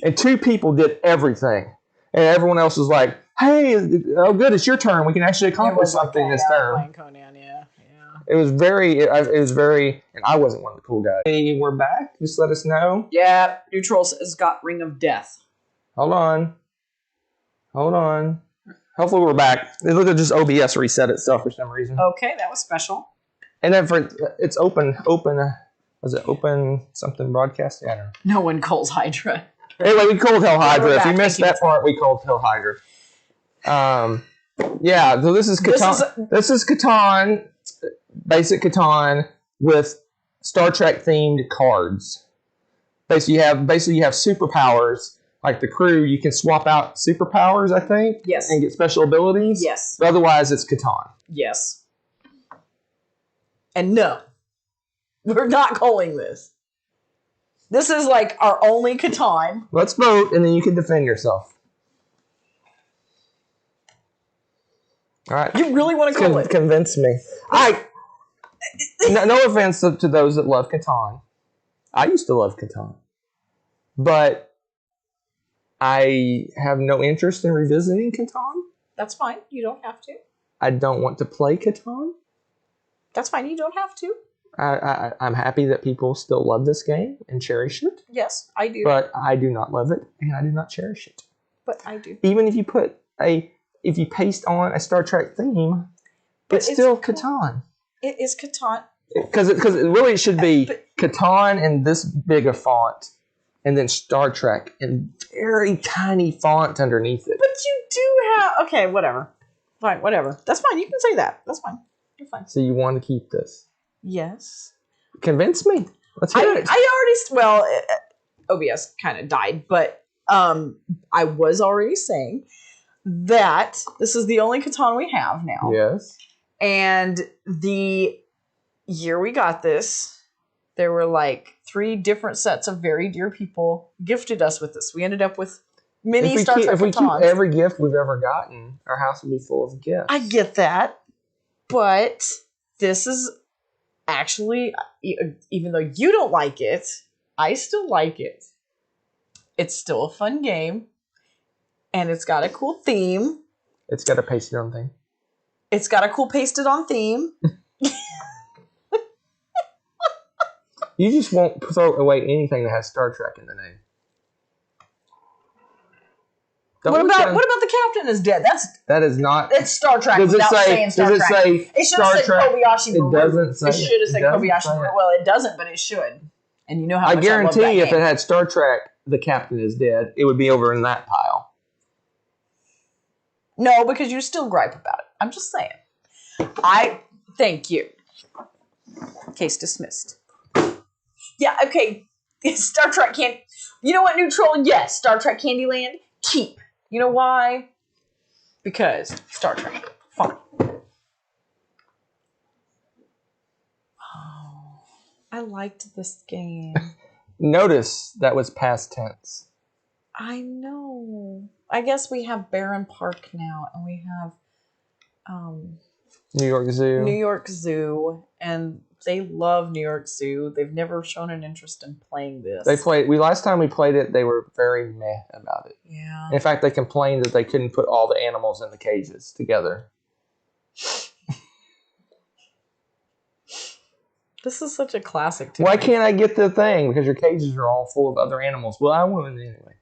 and 2 people did everything, and everyone else was like, hey, oh good, it's your turn. We can actually accomplish something this turn. Playing Conan, yeah. It was very, and I wasn't one of the cool guys. Hey, we're back. Just let us know. Yeah, Neutral has got Ring of Death. Hold on. Hopefully we're back. It looked like just OBS reset itself for some reason. Okay, that was special. And then it's open. Was it open something broadcast? Yeah, I don't know. No one calls Hydra. Anyway, we called Hell Hydra. If you back. missed that part, we called Hell Hydra. Yeah. So this is Catan. This is Catan, basic Catan with Star Trek themed cards. Basically, you have superpowers. Like the crew, you can swap out superpowers, I think. Yes. And get special abilities. Yes. But otherwise, it's Catan. Yes. And no, we're not calling this. This is like our only Catan. Let's vote, and then you can defend yourself. All right. You really want to call it? Convince me. No offense to those that love Catan. I used to love Catan. But I have no interest in revisiting Catan. That's fine. You don't have to. I don't want to play Catan. That's fine. You don't have to. I'm happy that people still love this game and cherish it. Yes, I do. But I do not love it, and I do not cherish it. But I do. Even if you paste on a Star Trek theme, it's still Catan. It is Catan. Because it really should be Catan in this big a font, and then Star Trek in very tiny font underneath it. But you do have... Okay, whatever. Fine, whatever. That's fine. You can say that. That's fine. You're fine. So you want to keep this? Yes. Convince me. Let's hear it. OBS kind of died, but I was already saying that this is the only Catan we have now. Yes. And the year we got this, there were like 3 different sets of very dear people gifted us with this. We ended up with Mini Star Trek if we keep batons. every gift we've ever gotten, our house will be full of gifts. I get that, but this is actually, even though you don't like it, I still like it. It's still a fun game, and it's got a cool theme. It's got a pasted on thing. It's got a cool pasted on theme. You just won't throw away anything that has Star Trek in the name. What about the captain is dead? That is not. It's Star Trek. Does it without say? saying Star Does it Trek. say? It should have said Kobayashi Maru. It doesn't say. It should have said Kobayashi Maru. Well, it doesn't, but it should. And you know how much I guarantee love that if game. it had Star Trek, the captain is dead, it would be over in that pile. No, because you still gripe about it. I'm just saying. Thank you. Case dismissed. Yeah, okay. Star Trek can't. You know what, Neutral? Yes, Star Trek Candyland. Keep. You know why? Because Star Trek. Fine. Oh, I liked this game. Notice that was past tense. I know. I guess we have Barron Park now, and we have New York Zoo. New York Zoo, and they love New York Zoo. They've never shown an interest in playing this. Last time we played it, they were very meh about it. Yeah. In fact, they complained that they couldn't put all the animals in the cages together. This is such a classic. Why can't I get the thing? Because your cages are all full of other animals. Well, I won anyway.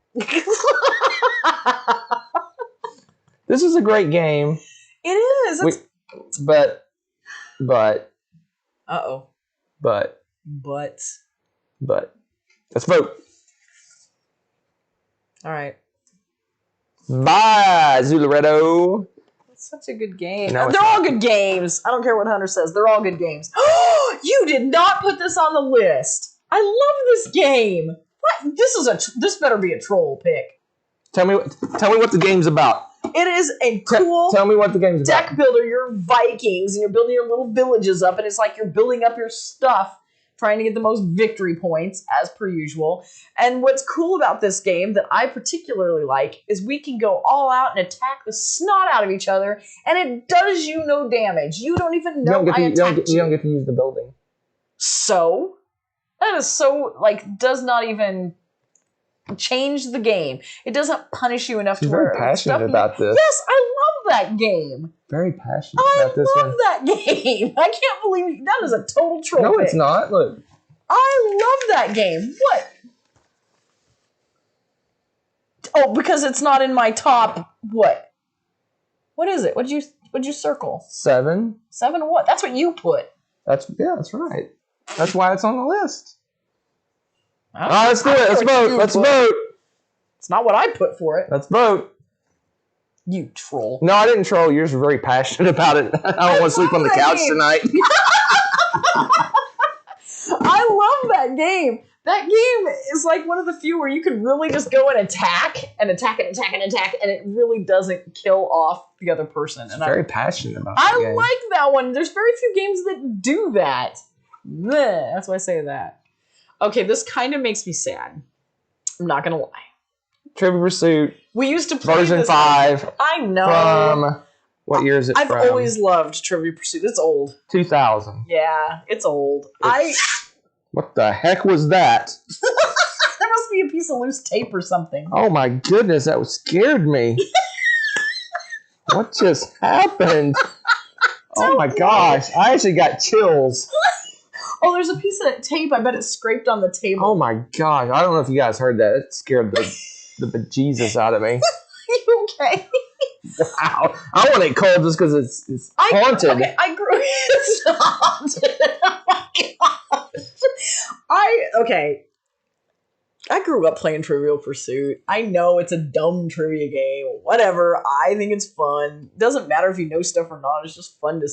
This is a great game. It is. But. Uh-oh. But. Let's vote. All right. Bye, Zularetto. It's such a good game. No, they're all good games. I don't care what Hunter says. They're all good games. You did not put this on the list. I love this game. What? This better be a troll pick. Tell me what the game's about. It is a cool Tell me what the game's deck about. builder. You're Vikings, and you're building your little villages up, and it's like you're building up your stuff, trying to get the most victory points, as per usual. And what's cool about this game that I particularly like is we can go all out and attack the snot out of each other, and it does you no damage. You don't even know I attacked you. You don't get to use the building. So? That is so, does not even change the game. It doesn't punish you enough She's to where... very passionate about this. Yes, I love that game. Very passionate about this one. I love that game. I can't believe that is a total troll No, pick. it's not. Look. I love that game. What? Oh, because it's not in my top. What? What is it? What'd you circle? 7. 7 what? That's what you put. That's right. That's why it's on the list. All right, let's do it. Let's vote. Let's vote. It's not what I put for it. Let's vote. You troll. No, I didn't troll. You're very passionate about it. I don't want to sleep on the couch tonight. I love that game. That game is like one of the few where you can really just go and attack, and it really doesn't kill off the other person. And very passionate about that game. I like that one. There's very few games that do that. Bleh, that's why I say that. Okay, this kind of makes me sad. I'm not gonna lie. Trivial Pursuit. We used to play version this 5. game. I know. From what year is it I've from? always loved Trivial Pursuit. It's old. 2000. Yeah, it's old. What the heck was that? There must be a piece of loose tape or something. Oh my goodness, that scared me. What just happened? Oh my gosh, I actually got chills. Oh, there's a piece of tape. I bet it scraped on the table. Oh my gosh, I don't know if you guys heard that. It scared the bejesus out of me. Are you okay? Wow. I want it cold just because it's haunted. I grew it's haunted. Oh my gosh. I grew up playing Trivial Pursuit. I know it's a dumb trivia game. Whatever. I think it's fun. Doesn't matter if you know stuff or not. It's just fun to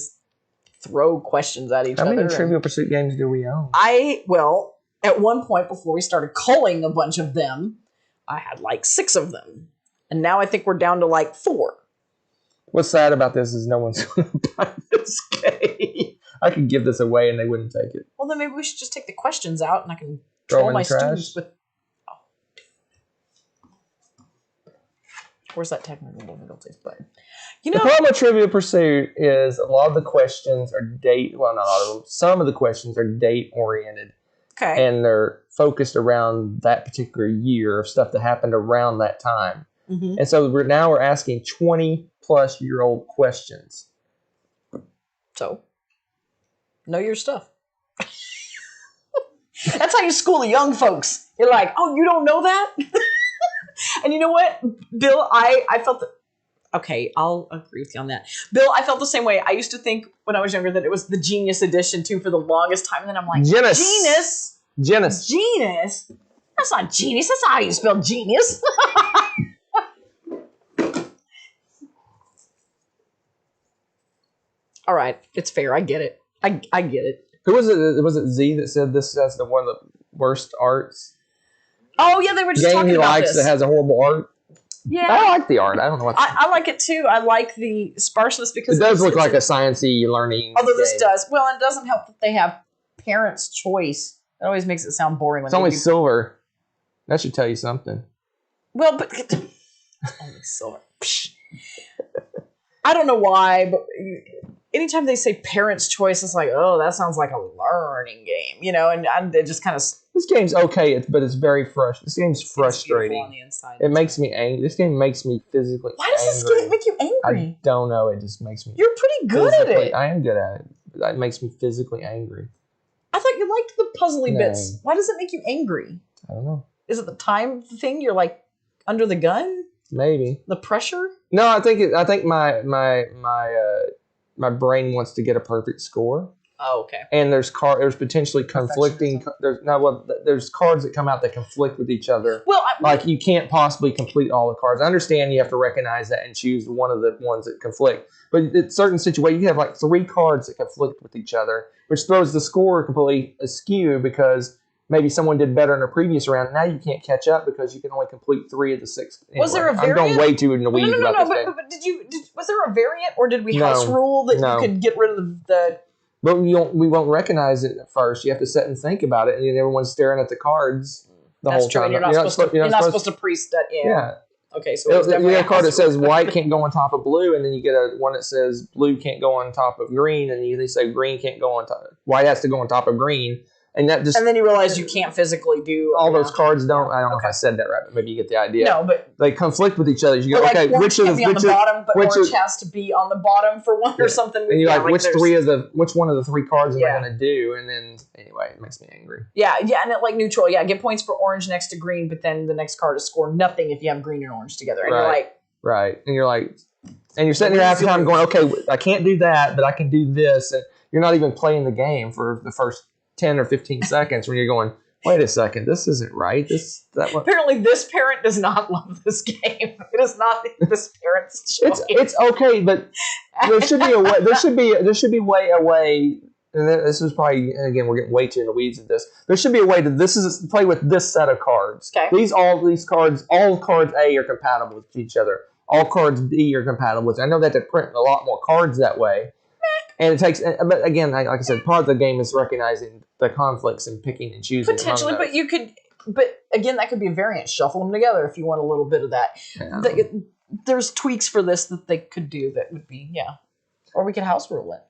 throw questions at each other. How many Trivial Pursuit games do we own? At one point before we started culling a bunch of them, I had 6 of them. And now I think we're down to 4. What's sad about this is no one's going to buy this game. I could give this away and they wouldn't take it. Well, then maybe we should just take the questions out and I can troll my students with... Where's that technical difficulties? But the problem with Trivia Pursuit is a lot of the questions are not all of them. Some of the questions are date oriented. Okay. And they're focused around that particular year of stuff that happened around that time. Mm-hmm. And so we're asking 20-plus-year-old questions. So, know your stuff. That's how you school the young folks. You're like, oh, you don't know that? And you know what, Bill, I felt that. Okay, I'll agree with you on that. Bill, I felt the same way. I used to think when I was younger that it was the Genius Edition, too, for the longest time. And then I'm like, Genus? That's not genius. That's not how you spell genius. All right, it's fair. I get it. I get it. Who was it? Was it Z that said this has one of the worst arts? Oh, yeah, they were just talking about this. Game he likes that has a horrible art. Yeah, I like the art. I don't know what. I like it too. I like the sparseness because it does look like a sciencey learning. Although this does. Well, it doesn't help that they have parents' choice. That always makes it sound boring. When it's only silver. That should tell you something. Well, but it's only silver. I don't know why, but anytime they say parents' choice, it's like, oh, that sounds like a learning game, and it just kind of. This game's okay, but it's very frustrating. This game's frustrating. On the inside. It makes me angry. This game makes me physically angry. Why does this game make you angry? I don't know. It just makes me. You're pretty good at it. I am good at it. That makes me physically angry. I thought you liked the puzzly bits. Why does it make you angry? I don't know. Is it the time thing? You're like under the gun? Maybe. The pressure? No, I think my brain wants to get a perfect score. Oh, okay. And there's potentially conflicting. There's cards that come out that conflict with each other. Well, you can't possibly complete all the cards. I understand you have to recognize that and choose one of the ones that conflict. But in certain situations, you have 3 cards that conflict with each other, which throws the score completely askew because maybe someone did better in a previous round. Now you can't catch up because you can only complete 3 of the 6. Anyway, was there a variant? I'm going way too in the weeds about this game. But was there a variant, or did we house rule that you could get rid of the? But we won't recognize it at first. You have to sit and think about it, and then everyone's staring at the cards the whole time. You're not supposed to pre-stud. Yeah. Okay, so you get a card that says white can't go on top of blue, and then you get one that says blue can't go on top of green, and they say green can't go on top. White has to go on top of green. And then you realize you can't physically do all those cards. Don't know if I said that right, but maybe you get the idea. No, but they conflict with each other. You go, okay, which of the on the bottom, but orange has to be on the bottom for one or something. And you're like, which one of the 3 cards am I going to do? And then anyway, it makes me angry. Yeah, and it neutral. Yeah, get points for orange next to green, but then the next card is score nothing if you have green and orange together. And you're like, right, and you're sitting here half the time going, okay, I can't do that, but I can do this, and you're not even playing the game for the first 10 or 15 seconds when you're going, wait a second, this isn't right. Apparently, this parent does not love this game. It is not this parent's choice. It's okay, but there should be a way. There should be a way. And this is probably, again, we're getting way too in the weeds of this. There should be a way to play with this set of cards. Okay. All cards A are compatible with each other. All cards B are compatible with. I know that they print a lot more cards that way. And it takes, but again, like I said, part of the game is recognizing the conflicts and picking and choosing. Potentially, but again, that could be a variant. Shuffle them together if you want a little bit of that. Yeah. There's tweaks for this that they could do that would be, or we could house rule it.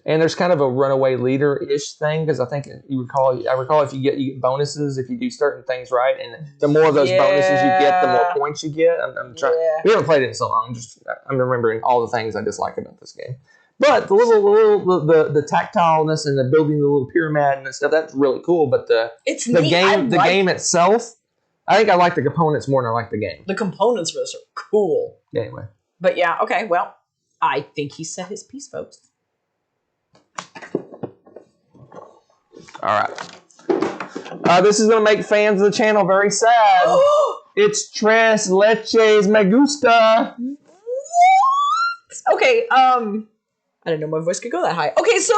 And there's kind of a runaway leader-ish thing because I think I recall if you get bonuses if you do certain things right, and the more of those bonuses you get, the more points you get. I'm trying. Yeah. We haven't played it in so long. I'm remembering all the things I dislike about this game. But the tactileness and the building the little pyramid and stuff, that's really cool. But the game itself, I think I like the components more than I like the game. The components for this are cool. Anyway. But yeah, okay, well, I think he said his piece, folks. All right. This is going to make fans of the channel very sad. It's Tres Leches Me Gusta. What? Okay, I didn't know my voice could go that high. Okay, so...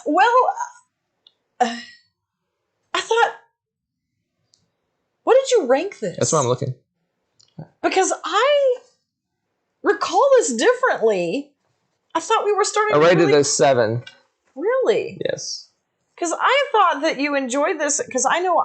well, I thought... What did you rank this? That's what I'm looking. Because I recall this differently. I thought we were starting I rated it as 7. Really? Yes. Because I thought that you enjoyed this. Because I know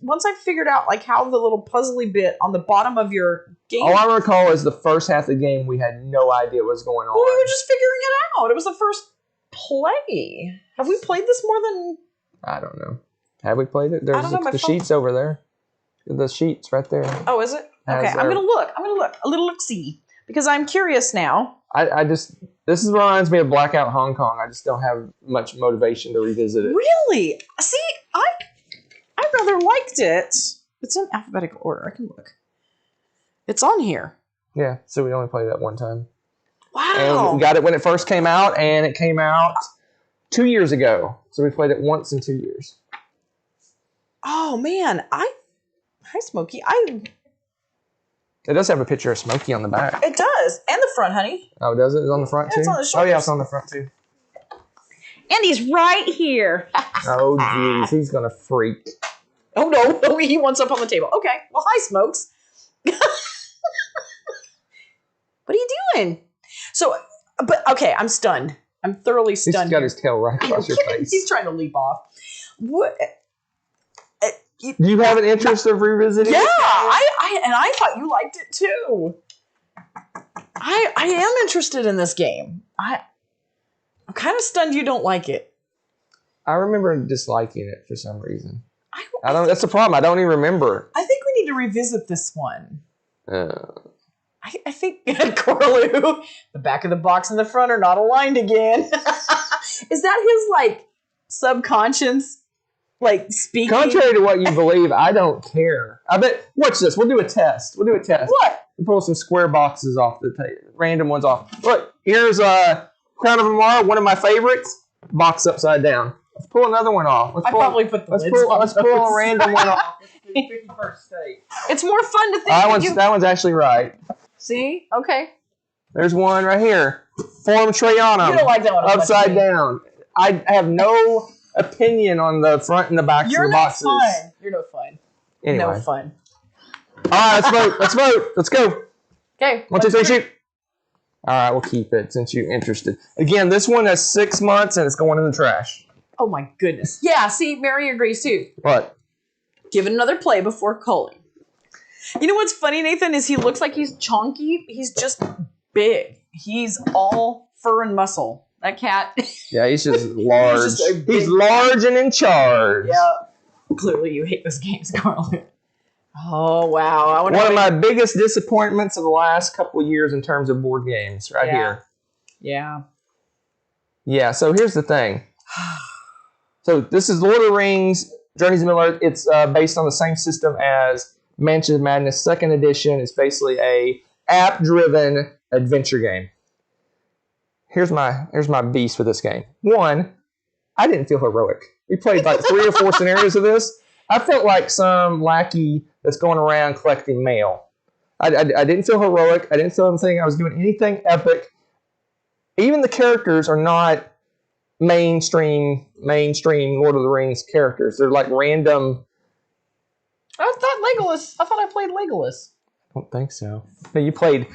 once I figured out like how the little puzzly bit on the bottom of your game. All I recall is the first half of the game we had no idea what was going on. Well, we were just figuring it out. It was the first play. Have we played this more than? I don't know. Have we played it? There's I don't know, my the phone- sheets over there. The sheets right there. Oh, is it? Okay, I'm gonna look. A little look-see because I'm curious now. This reminds me of Blackout Hong Kong. I just don't have much motivation to revisit it. Really? See, I rather liked it. It's in alphabetical order. I can look. It's on here. Yeah, so we only played that one time. Wow. And we got it when it first came out, and it came out 2 years ago. So we played it once in 2 years. Oh man, hi Smokey. It does have a picture of Smokey on the back. It does, and the front, honey. Oh, does it? It's on the front too? It's on the Oh shoulders. yeah, it's on the front too. And he's right here. Oh jeez, he's gonna freak. Oh no, he wants up on the table. Okay, well hi Smokes. What are you doing? So, but okay, I'm stunned. I'm thoroughly stunned. He's got his tail right across your face. He's trying to leap off. What? Do you have an interest of revisiting? Yeah, I thought you liked it too. I am interested in this game. I'm kind of stunned you don't like it. I remember disliking it for some reason. I don't. That's the problem. I don't even remember. I think we need to revisit this one. I think Corlew, the back of the box and the front are not aligned again. Is that his like subconscious? Like speaking. Contrary to what you believe, I don't care. I bet. Watch this. We'll do a test. What? We'll pull some square boxes off the table, random ones off. Look, here's Crown of Amara, one of my favorites. Box upside down. Let's pull another one off. I probably put the lids on. Let's pull a random one off. 51st state. It's more fun to think. That one's actually right. See? Okay. There's one right here. Form Trianum. You don't like that one. Upside down. I have no opinion on the front and the backs of the boxes. You're no fun. Anyway. No fun. All right, let's vote. Let's go. Okay. 1, 2, 3, shoot. All right, we'll keep it since you're interested. Again, this one has 6 months and it's going in the trash. Oh my goodness. Yeah, see, Mary agrees too. What? Give it another play before culling. You know what's funny, Nathan, is he looks like he's chonky. He's just big. He's all fur and muscle. That cat. Yeah, he's just large. He's large and in charge. Yeah. Clearly you hate those games, Carl. Oh, wow. One of my biggest disappointments of the last couple of years in terms of board games, right here. Yeah. Yeah, so here's the thing. So this is Lord of the Rings, Journeys of Middle-earth. It's based on the same system as Mansion of Madness 2nd edition. It's basically a app-driven adventure game. Here's my beast with this game. 1, I didn't feel heroic. We played like 3 or 4 scenarios of this. I felt like some lackey that's going around collecting mail. I didn't feel heroic. I didn't feel anything. I was doing anything epic. Even the characters are not mainstream Lord of the Rings characters. They're like random. I thought I played Legolas. I don't think so. No, you played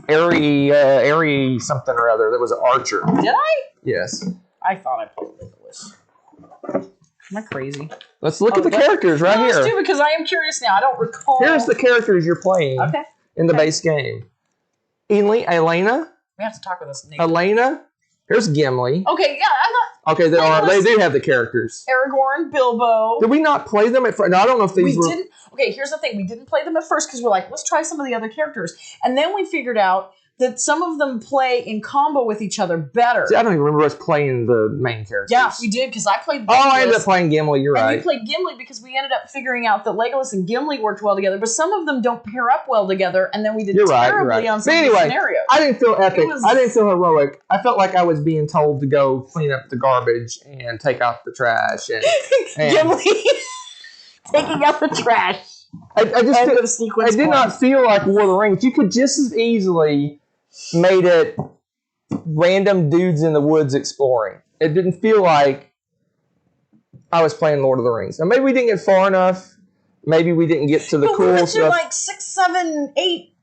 Airy something or other. That was an archer. Did I? Yes. I thought I played Legolas. Am I crazy? Let's look at the characters right here. Let's do it because I am curious now. I don't recall. Here's the characters you're playing in the base game. Elena. We have to talk with this. Elena. Here's Gimli. Okay, yeah, I'm not. Okay, they do have the characters. Aragorn, Bilbo. Did we not play them at first? No, I don't know if these were. We didn't. Okay, here's the thing. We didn't play them at first because we're like, let's try some of the other characters. And then we figured out that some of them play in combo with each other better. See, I don't even remember us playing the main characters. Yeah, we did because I played Legolas. Oh, I ended up playing Gimli. You're right. And we played Gimli because we ended up figuring out that Legolas and Gimli worked well together, but some of them don't pair up well together, and then we did terribly on some of the scenarios. I didn't feel epic. I didn't feel heroic. I felt like I was being told to go clean up the garbage and take out the trash. And Gimli taking out the trash. I did not feel like War of the Rings. You could just as easily made it random dudes in the woods exploring. It didn't feel like I was playing Lord of the Rings. And maybe we didn't get far enough. Maybe we didn't get to the cool stuff. Like 6, 7, 8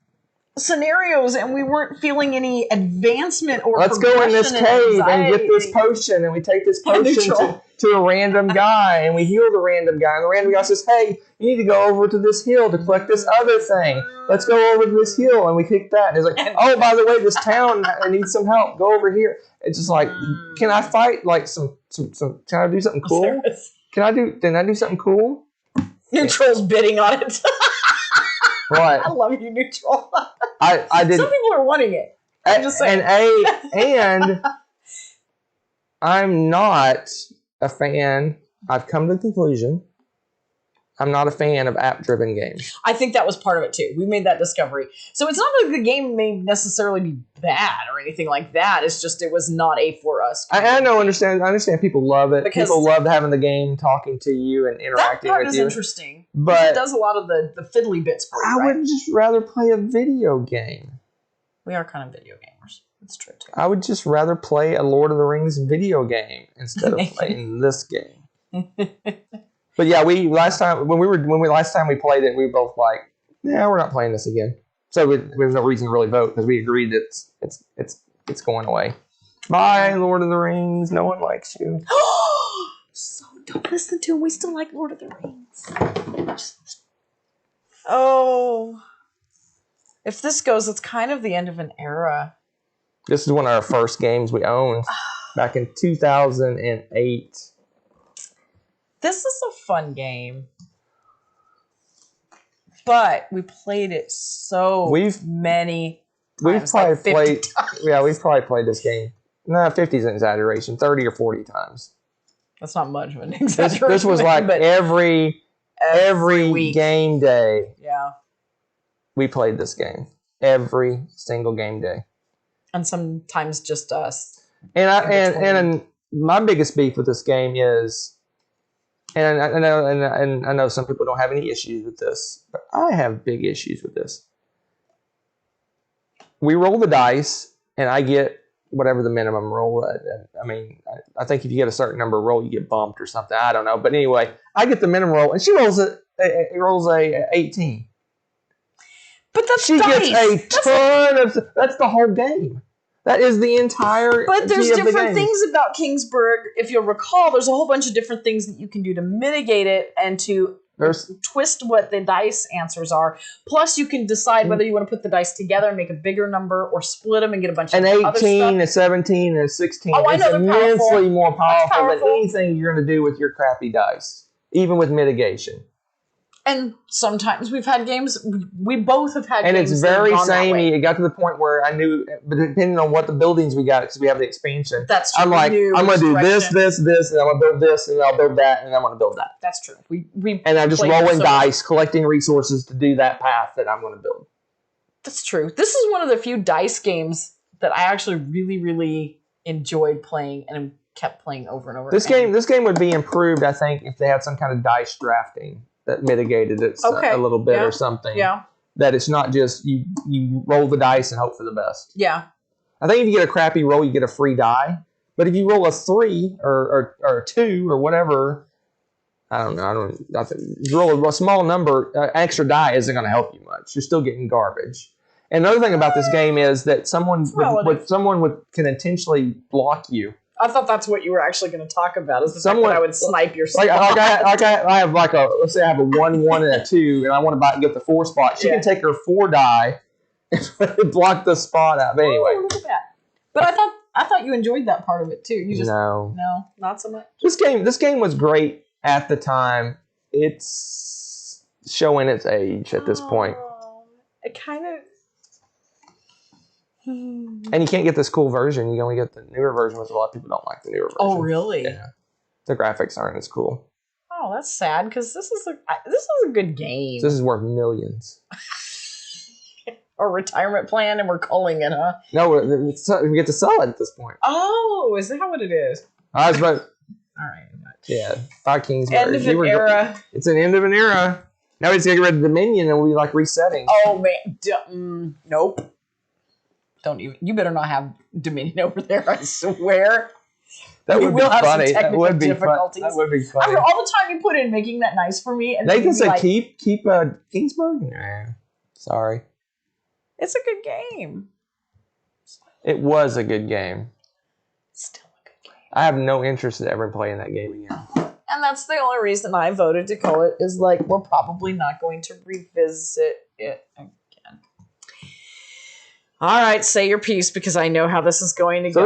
scenarios and we weren't feeling any advancement or let's go in this cave and get this potion, and we take this potion to a random guy, and we heal the random guy, and the random guy says, hey, you need to go over to this hill to collect this other thing. Let's go over to this hill, and we kick that, and it's like, oh, by the way, this town needs some help. Go over here. It's just like, can I fight like some can I do something cool? Can I do something cool? Neutral's bidding on it. What? I love you, Neutral. I did. Some people are wanting it. I'm just saying. And I'm not a fan. I've come to the conclusion. I'm not a fan of app-driven games. I think that was part of it too. We made that discovery. So it's not like the game may necessarily be bad or anything like that. It's just it was not a for us. I understand people love it. Because people love having the game talking to you and interacting with you. That part is interesting. But it does a lot of the fiddly bits for you, I would just rather play a video game. We are kind of video gamers. That's true too. I would just rather play a Lord of the Rings video game instead of playing this game. But yeah, last time we played it, we were both like, "Yeah, we're not playing this again." So there's no reason to really vote because we agreed that it's going away. Bye, Lord of the Rings. No one likes you. So don't listen to him. We still like Lord of the Rings. Oh, if this goes, it's kind of the end of an era. This is one of our first games we owned back in 2008. This is a fun game, but we played it many times. We've probably played. Yeah, we've probably played this game. No, 50 is an exaggeration. 30 or 40 times. That's not much of an exaggeration. This was like every week. Game day. Yeah, we played this game every single game day, and sometimes just us. And my biggest beef with this game is. And I know some people don't have any issues with this, but I have big issues with this. We roll the dice, and I get whatever the minimum roll. I mean, I think if you get a certain number of roll, you get bumped or something. I don't know, but anyway, I get the minimum roll, and she rolls a 18. But that's she gets a ton of. That's the whole game. That is the entire. But there's different things about Kingsburg. If you'll recall, there's a whole bunch of different things that you can do to mitigate it and to twist what the dice answers are. Plus, you can decide whether you want to put the dice together and make a bigger number or split them and get a bunch of other stuff. An 18, a 17, and a 16. Oh, I know, it's immensely more powerful than anything you're going to do with your crappy dice, even with mitigation. And sometimes we've had games, we both have had games. And it's very samey. It got to the point where I knew, but depending on what the buildings we got, because we have the expansion. That's true. I'm like, I'm going to do this, and I'm going to build this, and I'll build that, and I'm going to build that. That's true. And I'm just rolling dice, collecting resources to do that path that I'm going to build. That's true. This is one of the few dice games that I actually really, really enjoyed playing and kept playing over and over. This game would be improved, I think, if they had some kind of dice drafting that mitigated it a little bit or something. Yeah. That it's not just you roll the dice and hope for the best. Yeah. I think if you get a crappy roll, you get a free die. But if you roll a 3 or a 2 or whatever, I don't know. I think you roll a small number, extra die isn't going to help you much. You're still getting garbage. And another thing about this game is that someone can intentionally block you. I thought that's what you were actually going to talk about. Is the fact that I would snipe your spot. I have let's say I have a 1, 1, and a 2, and I want to get the 4 spot. She can take her 4 die and block the spot out. But anyway, look at that. But I thought you enjoyed that part of it too. You just no, not so much. This game was great at the time. It's showing its age at this point. It kind of. And you can't get this cool version. You only get the newer version, which a lot of people don't like the newer version. Oh, really? Yeah. The graphics aren't as cool. Oh, that's sad because this is a good game. This is worth millions. Or retirement plan, and we're culling it, huh? No, we get to sell it at this point. Oh, is that what it is? I was about. All right. Yeah, by Kingsburg. End of an era. It's an end of an era. Now we just get rid of Dominion, and we'll be like resetting. Oh man, nope. Don't even. You better not have Dominion over there. I swear. That would be funny. That would be difficulties. That would be funny. After all the time you put in making that nice for me, and Nathan said, "Keep Kingsburg." Nah, sorry. It's a good game. It was a good game. Still a good game. I have no interest in ever playing that game again. And that's the only reason I voted to call it, is like, we're probably not going to revisit it again. All right, say your piece, because I know how this is going to go.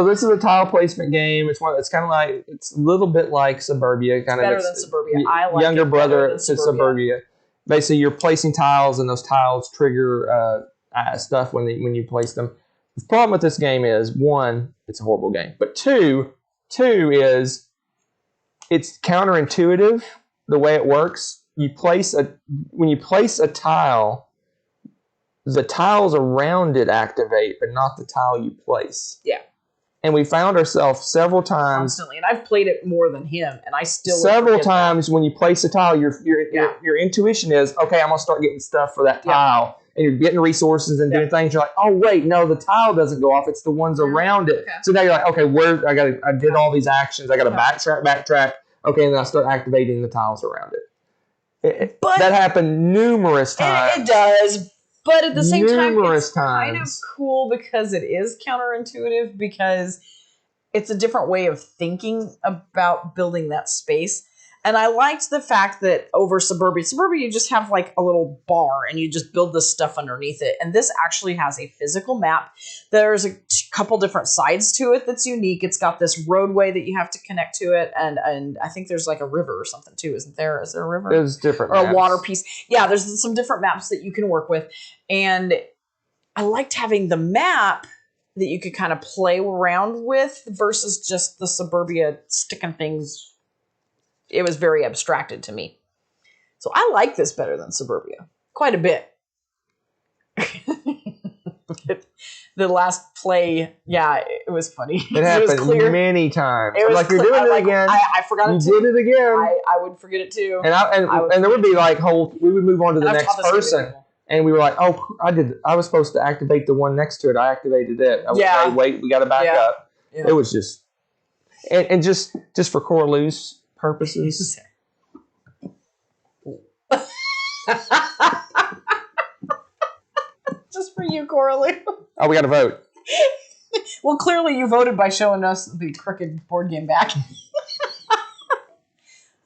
This is a tile placement game. It's kind of like, it's a little bit like Suburbia. Better than Suburbia. I like younger it brother than to Suburbia. Basically, you're placing tiles, and those tiles trigger stuff when you place them. The problem with this game is, one, it's a horrible game. But two is it's counterintuitive the way it works. When you place a tile, the tiles around it activate, but not the tile you place. Yeah. And we found ourselves several times. Constantly. And I've played it more than him, and I still several times when you place a tile, your intuition is, okay, I'm gonna start getting stuff for that tile. And you're getting resources and doing things. You're like, oh wait, no, the tile doesn't go off. It's the ones around it. Okay. So now you're like, okay, I did all these actions. I got to backtrack. Okay, and then I start activating the tiles around it. But that happened numerous times. It does. But at the same time, it's times. kind of cool because it is counterintuitive, because it's a different way of thinking about building that space. And I liked the fact that over Suburbia, you just have like a little bar and you just build this stuff underneath it. And this actually has a physical map. There's a couple different sides to it that's unique. It's got this roadway that you have to connect to it. And I think there's like a river or something too, isn't there? Is there a river? There's different Or maps. A water piece. Yeah, there's some different maps that you can work with. And I liked having the map that you could kind of play around with versus just the Suburbia sticking things. It was very abstracted to me. So I like this better than Suburbia. Quite a bit. The last play, it was funny. It happened many times. It was like, you're doing it again. I forgot it too. You did it again. I would forget it too. And there would be like we would move on to the next person. And we were like, oh, I was supposed to activate the one next to it. I activated it. I would say, wait, we got to back up. Yeah. It was just, and just for Coraloo's purposes. Just for you, Coraloo. Oh, we got to vote. Well, clearly you voted by showing us the crooked board game back.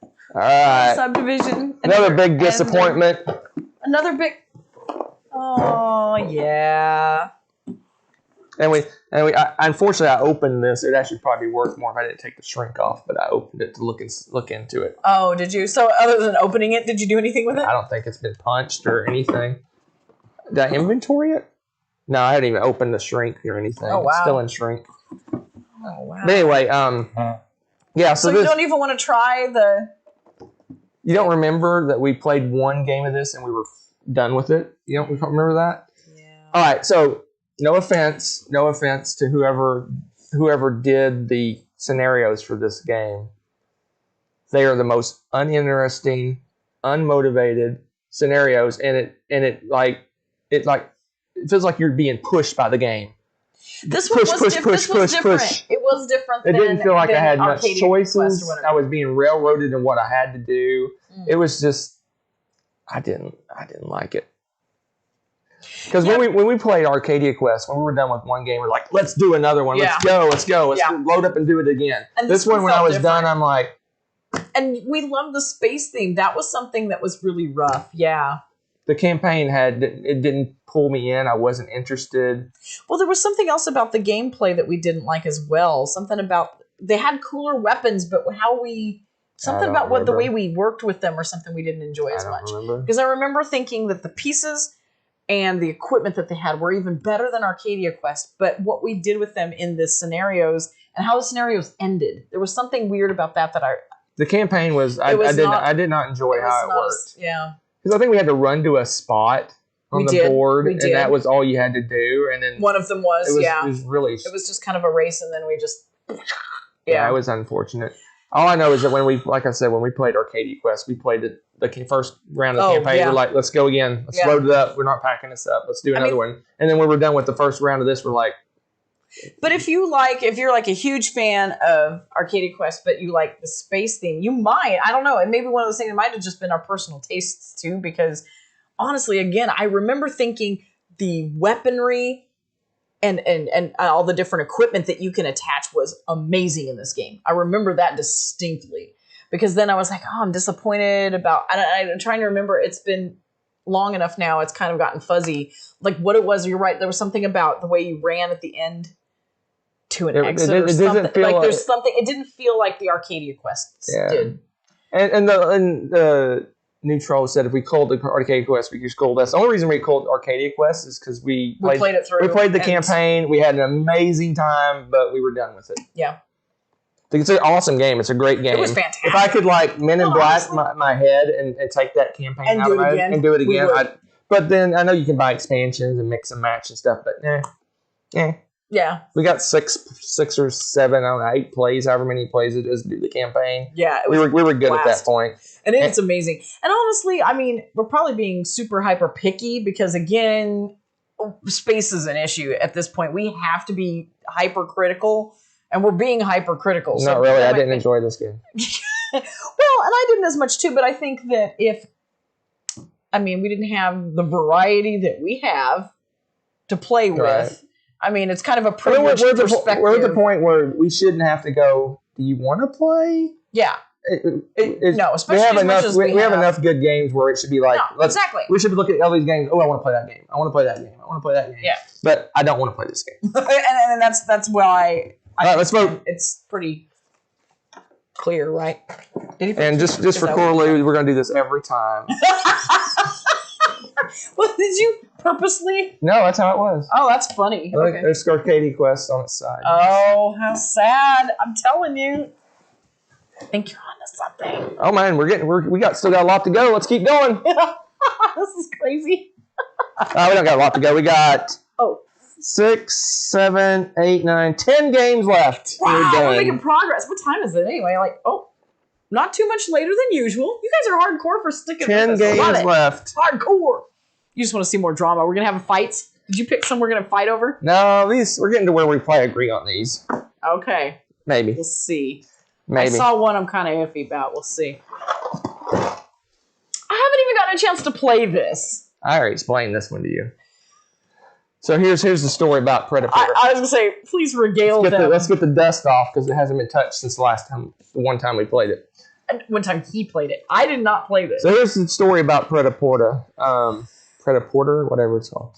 All right. Subdivision. Another big disappointment. Another big. Oh yeah. And I unfortunately I opened this. It'd actually probably be worth more if I didn't take the shrink off, but I opened it to look into it. Oh, did you? So other than opening it, did you do anything with it? I don't think it's been punched or anything. Did I inventory it? No, I hadn't even opened the shrink or anything. Oh, wow. It's still in shrink. Oh wow. But anyway, yeah. So you don't even want to try the. You don't remember that we played one game of this and we were done with it? You don't remember that? Yeah. All right, so no offense to whoever did the scenarios for this game. They are the most uninteresting, unmotivated scenarios, and it feels like you're being pushed by the game. This one was different. It was different. It didn't feel like I had much choices. I was being railroaded in what I had to do. It was just, I didn't like it. Because when we played Arcadia Quest, when we were done with one game, we're like, let's do another one. Let's go. Let's load up and do it again. And this one, when I was done, I'm like. And we loved the space theme. That was something that was really rough. Yeah. The campaign it didn't pull me in. I wasn't interested. Well, there was something else about the gameplay that we didn't like as well. Something about, they had cooler weapons, but something about the way we worked with them or something we didn't enjoy as much. Because I remember thinking that the pieces and the equipment that they had were even better than Arcadia Quest, but what we did with them in the scenarios and how the scenarios ended, there was something weird about that the campaign was, I did not enjoy how it worked. Yeah. Because I think we had to run to a spot on the board, and that was all you had to do. And then one of them was. It was really. It was just kind of a race, and then we just. Yeah, it was unfortunate. All I know is that when we played Arcadia Quest, we played the first round of the campaign. Yeah. We're like, let's go again. Let's load it up. We're not packing this up. Let's do another one. And then when we're done with the first round of this, we're like. But if you're like a huge fan of Arcadia Quest, but you like the space theme, you might, I don't know, it may be one of those things. It might have just been our personal tastes too, because honestly, again, I remember thinking the weaponry and all the different equipment that you can attach was amazing in this game. I remember that distinctly because then I was like, oh, I'm disappointed about. I'm trying to remember. It's been long enough now. It's kind of gotten fuzzy. Like what it was. You're right. There was something about the way you ran at the end to an exit or something. Like there's something. It didn't feel like the Arcadia quests did. And the new troll said if we called the Arcadia Quest, we use Gold. That's the only reason we called Arcadia Quest is because we played it through. We played the campaign. We had an amazing time, but we were done with it. Yeah. It's an awesome game. It's a great game. It was fantastic. If I could Men in Black my head and take that campaign and out of my head and do it again, but then I know you can buy expansions and mix and match and stuff, but yeah. We got six or seven, I don't know, 8 plays, however many plays it is to do the campaign. Yeah, we were good at that point. And it's amazing. And honestly, I mean, we're probably being super hyper picky because again, space is an issue at this point. We have to be hypercritical, and we're being hypercritical. Not really. I didn't enjoy this game. Well, and I didn't as much too, but I think that we didn't have the variety that we have to play with. Right. I mean, it's kind of a privileged perspective. We're at the point where we shouldn't have to go, do you want to play? Yeah. No, especially we have enough good games where it should be like, exactly. We should look at all these games. Oh, I want to play that game. I want to play that game. I want to play that game. Yeah. But I don't want to play this game. and that's why. All right, let's vote. It's pretty clear, right? And just for Corley, we're going to do this every time. Well, did you purposely? No, that's how it was. Oh, that's funny. Look, okay. There's Arcadia Quest on its side. Oh, how sad! I'm telling you. I think you're onto something. Oh man, we still got a lot to go. Let's keep going. This is crazy. We don't got a lot to go. We got 6, 7, 8, 9, 10 games left. Wow, we're making progress. What time is it anyway? Not too much later than usual. You guys are hardcore for sticking with us. 10 games left. Hardcore. You just want to see more drama. We're going to have fights. Did you pick some we're going to fight over? No, we're getting to where we probably agree on these. Okay. Maybe. We'll see. Maybe. I saw one I'm kind of iffy about. We'll see. I haven't even gotten a chance to play this. I already explained this one to you. So here's the story about Predator. I was going to say, please regale them. Let's get the dust off because it hasn't been touched since the one time we played it. One time he played it. I did not play this. So here's the story about Predator. Predator, whatever it's called.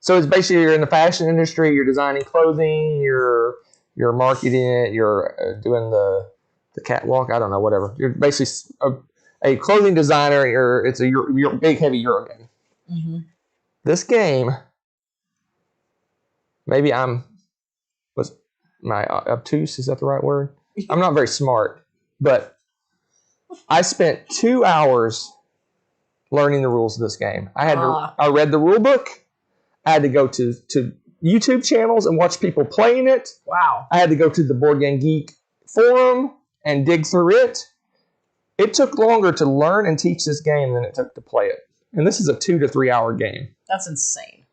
So it's basically you're in the fashion industry. You're designing clothing. You're marketing it. You're doing the catwalk. I don't know, whatever. You're basically a clothing designer. It's a big, heavy Euro game. Mm-hmm. This game, maybe was my obtuse? Is that the right word? I'm not very smart, but I spent 2 hours learning the rules of this game. I read the rule book. I had to go to YouTube channels and watch people playing it. Wow. I had to go to the Board Game Geek forum and dig through it. It took longer to learn and teach this game than it took to play it. And this is a 2 to 3 hour game. That's insane.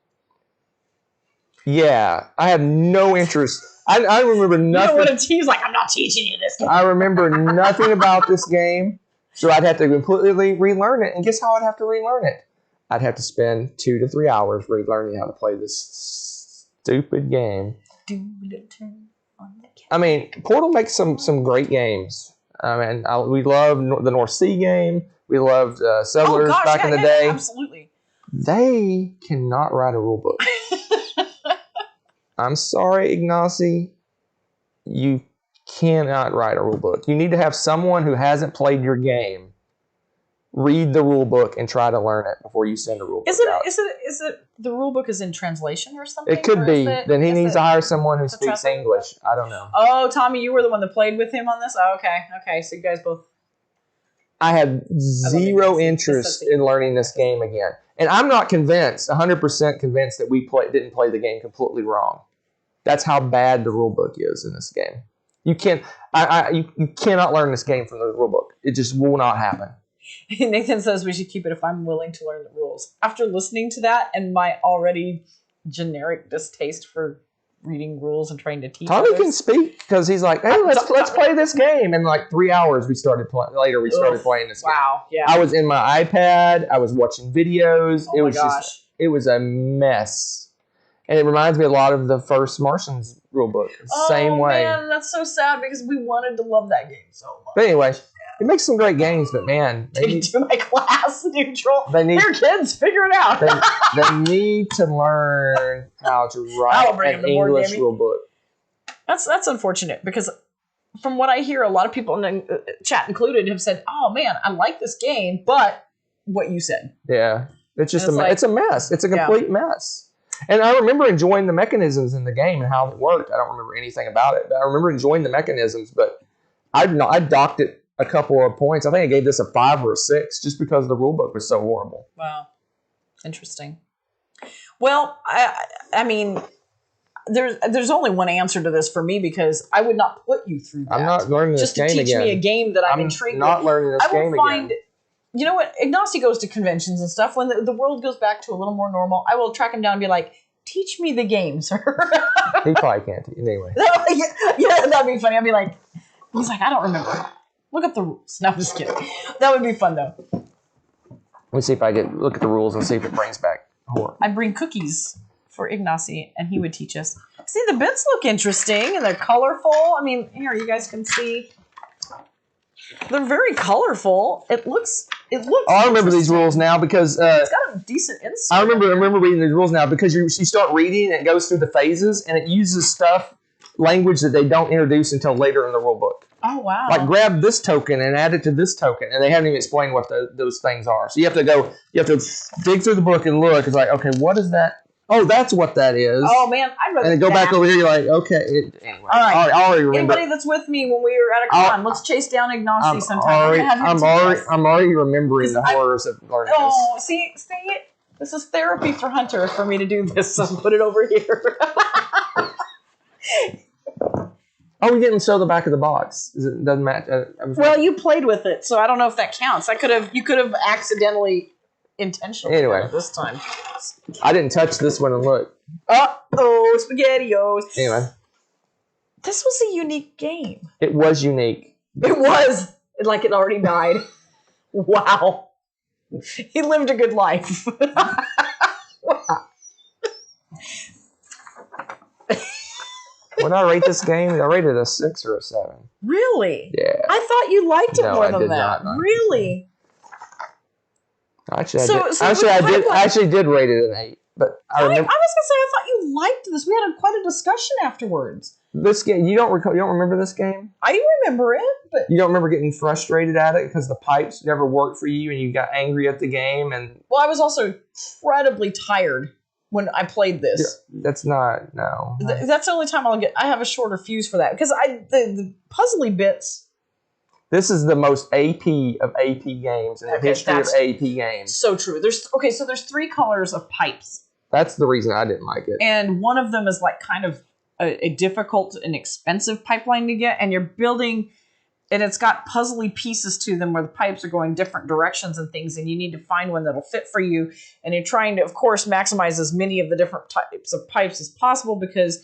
Yeah, I had no interest. I remember nothing. You know what he's like, I'm not teaching you this game. I remember nothing about this game, so I'd have to completely relearn it. And guess how I'd have to relearn it? I'd have to spend 2 to 3 hours relearning how to play this stupid game. I mean, Portal makes some great games. We love the North Sea game. We loved Settlers back in the day. Yeah, absolutely. They cannot write a rule book. I'm sorry, Ignacy. You cannot write a rule book. You need to have someone who hasn't played your game read the rule book and try to learn it before you send a rule book out. Is it the rule book is in translation or something? It could be. Then he needs to hire someone who speaks English. I don't know. Oh, Tommy, you were the one that played with him on this? Oh, okay. So you guys both... I had zero interest in learning this game again. And I'm not convinced, 100% convinced that we didn't play the game completely wrong. That's how bad the rule book is in this game. You cannot learn this game from the rule book. It just will not happen. Nathan says we should keep it if I'm willing to learn the rules. After listening to that and my already generic distaste for reading rules and trying to teach. Tommy others. can speak because he's like, hey, let's play this game. And like 3 hours we started playing. Later we started playing this game. Wow, yeah. I was in my iPad. I was watching videos. Oh my gosh. It was a mess. And it reminds me a lot of the first Martians rulebook. Same way. Oh man, that's so sad because we wanted to love that game so much. But anyway, it makes some great games, but man, They do my class neutral. They need They're kids, figure it out. they need to learn how to write an English rulebook. That's unfortunate because from what I hear, a lot of people, in chat included, have said, "Oh man, I like this game," but what you said, yeah, it's just it's a mess. It's a complete mess. And I remember enjoying the mechanisms in the game and how it worked. I don't remember anything about it, but I remember enjoying the mechanisms. But I docked it a couple of points. I think I gave this a 5 or a 6 just because the rulebook was so horrible. Wow, interesting. Well, I mean, there's only one answer to this for me because I would not put you through that. I'm not learning this game again. Just to teach me a game that I'm intrigued with. I'm not learning this game again. You know what? Ignacy goes to conventions and stuff. When the world goes back to a little more normal, I will track him down and be like, teach me the game, sir. He probably can't. Anyway. Yeah, that'd be funny. I'd be like, he's like, I don't remember. Look up the rules. No, I'm just kidding. That would be fun, though. Let me see if I look at the rules and see if it brings back horror. I bring cookies for Ignacy, and he would teach us. See, the bits look interesting, and they're colorful. I mean, here, you guys can see. They're very colorful. It looks. Oh, I remember these rules now because it's got a decent insert. I remember reading these rules now because you start reading and it goes through the phases and it uses language that they don't introduce until later in the rule book. Oh wow! Like grab this token and add it to this token, and they haven't even explained what those things are. So you have to dig through the book and look. It's like, okay, what is that? Oh, that's what that is. Oh man, I'd rather. And then go back over here. You're like, okay. Anyway, all right. I already remember. Anybody that's with me when we were at a con, let's chase down Ignacy sometime. I'm already remembering the horrors of learning this. Oh, see, this is therapy for Hunter for me to do this. So put it over here. Oh, we didn't show the back of the box. It doesn't matter. Well, you played with it, so I don't know if that counts. You could have accidentally. Intentionally this time. I didn't touch this one and look. Uh-oh, SpaghettiOs. Anyway. This was a unique game. It was unique. It was. Like it already died. Wow. He lived a good life. Wow. When I rate this game, I rated it a 6 or a 7. Really? Yeah. I thought you liked it more than that. Not really? Actually, I did rate it an 8, but I remember. I was gonna say I thought you liked this. We had quite a discussion afterwards. This game, you don't remember this game? I remember it, but you don't remember getting frustrated at it because the pipes never worked for you and you got angry at the game and. Well, I was also incredibly tired when I played this. Yeah, that's not no. That's the only time I have a shorter fuse for that because the puzzly bits. This is the most AP of AP games in the history of AP games. So true. There's 3 colors of pipes. That's the reason I didn't like it. And one of them is like kind of a difficult and expensive pipeline to get, and you're building, and it's got puzzly pieces to them where the pipes are going different directions and things, and you need to find one that'll fit for you. And you're trying to, of course, maximize as many of the different types of pipes as possible because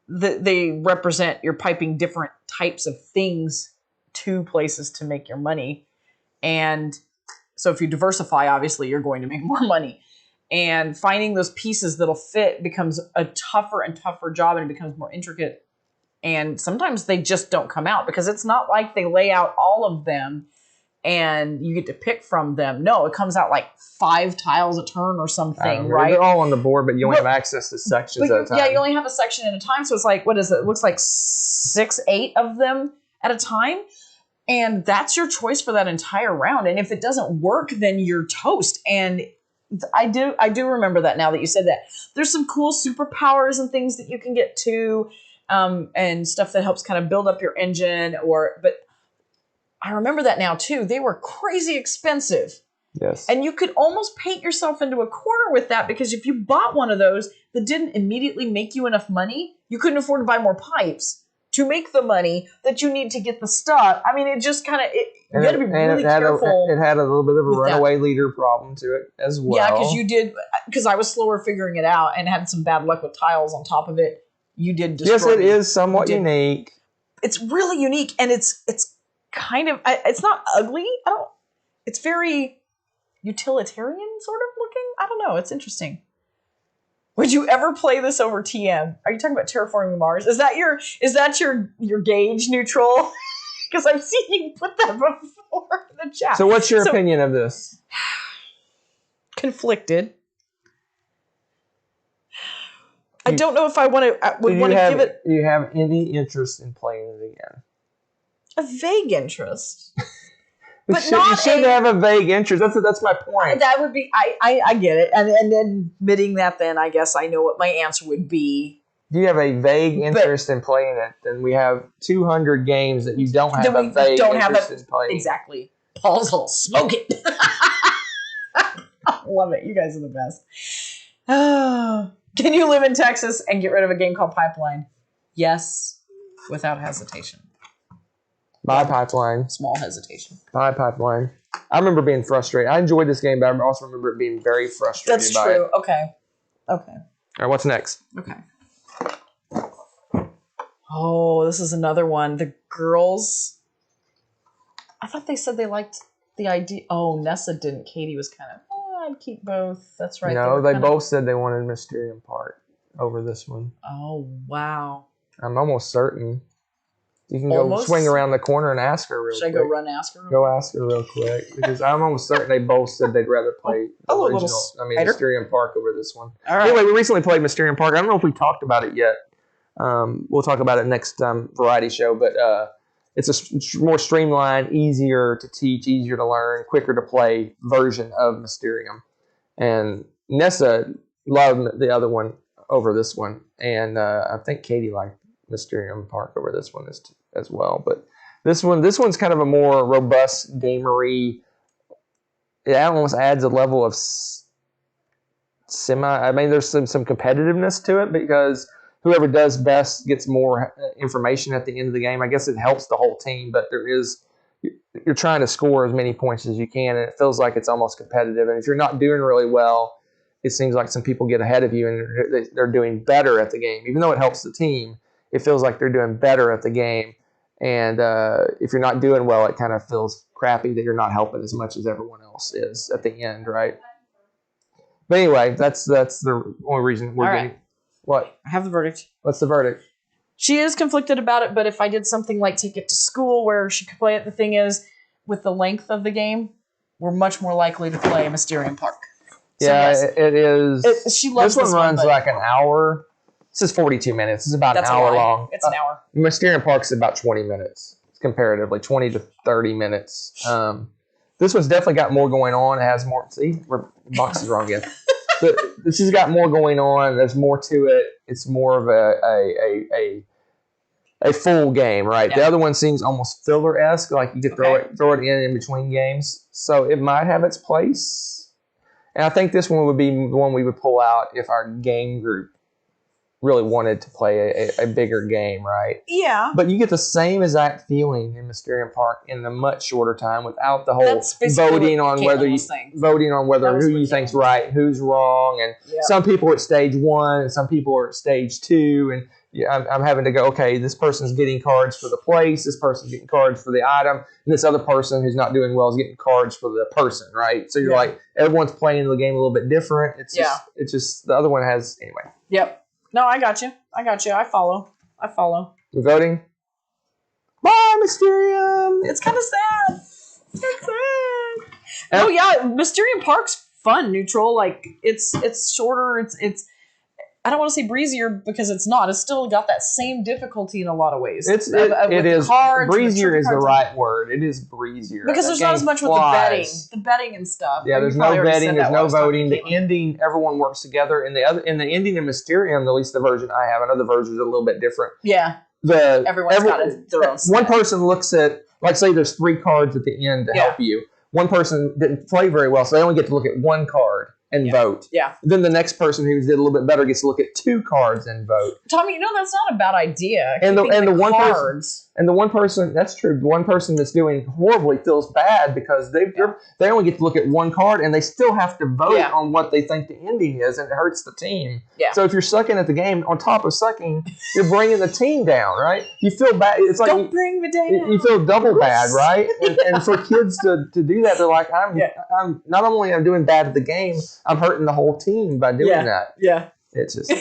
they represent you're piping different types of things to places to make your money. And so if you diversify, obviously you're going to make more money. And finding those pieces that'll fit becomes a tougher and tougher job, and it becomes more intricate. And sometimes they just don't come out because it's not like they lay out all of them and you get to pick from them. No, it comes out like 5 tiles a turn or something, right? They're all on the board, but you only have access to sections at a time. Yeah, you only have a section at a time. So it's like, what is it? It looks like 6, 8 of them at a time. And that's your choice for that entire round. And if it doesn't work, then you're toast. And I do remember that now that you said that. There's some cool superpowers and things that you can get to, and stuff that helps kind of build up your engine. But I remember that now too. They were crazy expensive. Yes. And you could almost paint yourself into a corner with that because if you bought one of those that didn't immediately make you enough money, you couldn't afford to buy more pipes to make the money that you need to get the stuff. I mean, it just kind of, you got to be really careful. It had a little bit of a runaway leader problem to it as well. Yeah, because I was slower figuring it out and had some bad luck with tiles on top of it. You did destroy Yes, it me. is somewhat unique. It's really unique, and it's kind of it's not ugly. It's very utilitarian sort of looking. I don't know. It's interesting. Would you ever play this over TM? Are you talking about Terraforming Mars? Is that your gauge, neutral? Because I've seen you put that before in the chat. So what's your opinion of this? Conflicted. I don't know if I want to give it. Do you have any interest in playing it again? A vague interest. You should have a vague interest. That's my point. That would be. I get it, and admitting that, then I guess I know what my answer would be. If you have a vague interest in playing it, then we have 200 games that you don't have a vague interest in playing. Exactly. Paul's all smoke it. I love it. You guys are the best. Can you live in Texas and get rid of a game called Pipeline? Yes, without hesitation. By Pipeline. Small hesitation. By Pipeline. I remember being frustrated. I enjoyed this game, but I also remember it being very frustrated. That's true. Okay. All right, what's next? Okay. Oh, this is another one. The girls. I thought they said they liked the idea. Oh, Nessa didn't. Katie was kind of, I'd keep both. That's right. No, they both said they wanted Mysterium Park over this one. Oh, wow. I'm almost certain. You can go swing around the corner and ask her real quick. Should I go run and ask her? Go ask her real quick. Because I'm almost certain they both said they'd rather play the original. Mysterium Park over this one. All right. Anyway, we recently played Mysterium Park. I don't know if we talked about it yet. We'll talk about it next variety show. But it's a more streamlined, easier to teach, easier to learn, quicker to play version of Mysterium. And Nessa loved the other one over this one. And I think Katie liked Mysterium Park over this one as well. But this one's kind of a more robust gamery. It almost adds a level of there's some competitiveness to it because whoever does best gets more information at the end of the game. I guess it helps the whole team, but you're trying to score as many points as you can, and it feels like it's almost competitive. And if you're not doing really well, it seems like some people get ahead of you and they're doing better at the game. Even though it helps the team, it feels like they're doing better at the game. And if you're not doing well, it kind of feels crappy that you're not helping as much as everyone else is at the end, right? But anyway, that's the only reason we're getting. Right. What? I have the verdict. What's the verdict? She is conflicted about it, but if I did something like take it to school where she could play it, the thing is, with the length of the game, we're much more likely to play Mysterium Park. So yeah, yes, it is. She loves this one. Runs like an hour. This is 42 minutes. It's about an hour long. It's an hour. Mysterium Park's about 20 minutes, comparatively, 20 to 30 minutes. This one's definitely got more going on. It has more. See, the box is wrong again. But this has got more going on. There's more to it. It's more of a full game, right? Yeah. The other one seems almost filler-esque, like you could throw it in between games. So it might have its place. And I think this one would be the one we would pull out if our game group really wanted to play a bigger game, right? Yeah. But you get the same exact feeling in Mysterium Park in a much shorter time without the whole voting on whether who you think's right, who's wrong, and some people are at stage 1 and some people are at stage 2, and I'm having to go, okay, this person's getting cards for the place, this person's getting cards for the item, and this other person who's not doing well is getting cards for the person, right? So you're like, everyone's playing the game a little bit different. It's just the other one has, anyway. Yep. No, I got you. I follow. You're voting? Bye, Mysterium! It's kind of sad. It's sad. Oh, yeah, Mysterium Park's fun, neutral. Like, it's shorter. It's I don't want to say breezier because it's not. It's still got that same difficulty in a lot of ways. It is. Cards, breezier is the right word. It is breezier. Because there's not as much with the betting and stuff. Yeah, there's no betting. There's no voting. The ending, everyone works together. In the ending in Mysterium, at least the version I have, another version is a little bit different. Yeah. Everyone's got their own set. One person looks at, like, say there's 3 cards at the end to help you. One person didn't play very well, so they only get to look at 1 card and vote. Yeah. Then the next person who did a little bit better gets to look at 2 cards and vote. Tommy, that's not a bad idea. And the And the one person, that's true, the one person that's doing horribly feels bad because they only get to look at one card and they still have to vote on what they think the ending is, and it hurts the team. Yeah. So if you're sucking at the game, on top of sucking, you're bringing the team down, right? You feel bad. It's like don't bring me down. You feel double bad, right? And for kids to do that, they're like, I'm not only I'm doing bad at the game, I'm hurting the whole team by doing that. Yeah. It's just...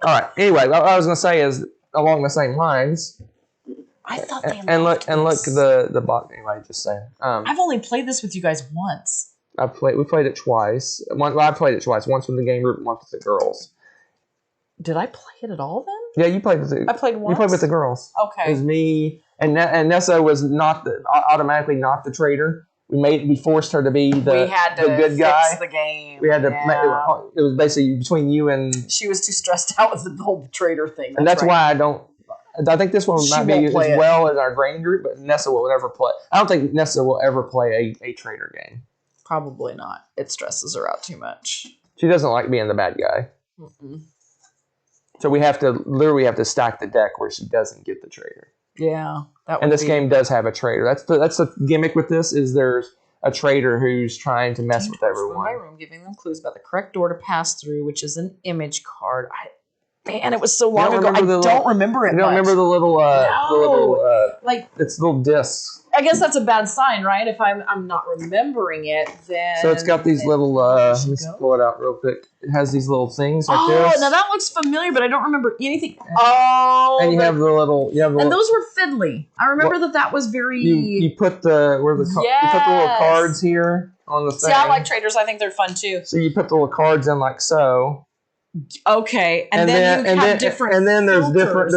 All right. Anyway, what I was going to say is along the same lines. I thought they and look the box. Anyway, just saying. I've only played this with you guys once. We played it twice. I played it twice. Once with the game group, and once with the girls. Did I play it at all then? Yeah, you played with I played once. You played with the girls. Okay. It was me and Nessa was automatically not the traitor. We forced her to be the good guy. Fix the game. We had to. It was basically between you and. She was too stressed out with the whole traitor thing. And that's why I don't. I think this one might be as well as our grain group, but Nessa will never play. I don't think Nessa will ever play a traitor game. Probably not. It stresses her out too much. She doesn't like being the bad guy. Mm-mm. So we have to stack the deck where she doesn't get the traitor. Yeah, and this game does have a traitor. That's the gimmick with this is there's a traitor who's trying to mess with everyone. Room by room, giving them clues about the correct door to pass through, which is an image card. Man, it was so long ago. I don't remember it. You don't remember the little it's little discs. I guess that's a bad sign, right? If I'm not remembering it, then so it's got these little. Let me pull it out real quick. It has these little things like this. Oh, now that looks familiar, but I don't remember anything. Oh, and you have the little. And those were fiddly. I remember that was very. You put the you put the little cards here on the thing. See, I like traders. I think they're fun too. So you put the little cards in like so. Okay, and then you have different. And then there's different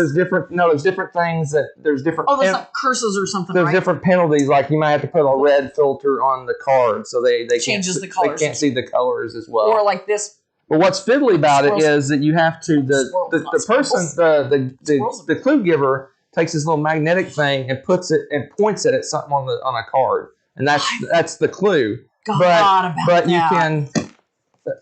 things that there's different. Oh, there's like curses or something. There's different penalties, like you might have to put a red filter on the card, so they changes the colors. They can't see the colors as well. Or like this. But what's fiddly about it is that you have to the clue giver takes this little magnetic thing and puts it and points it at something on a card, and that's the clue. But you can.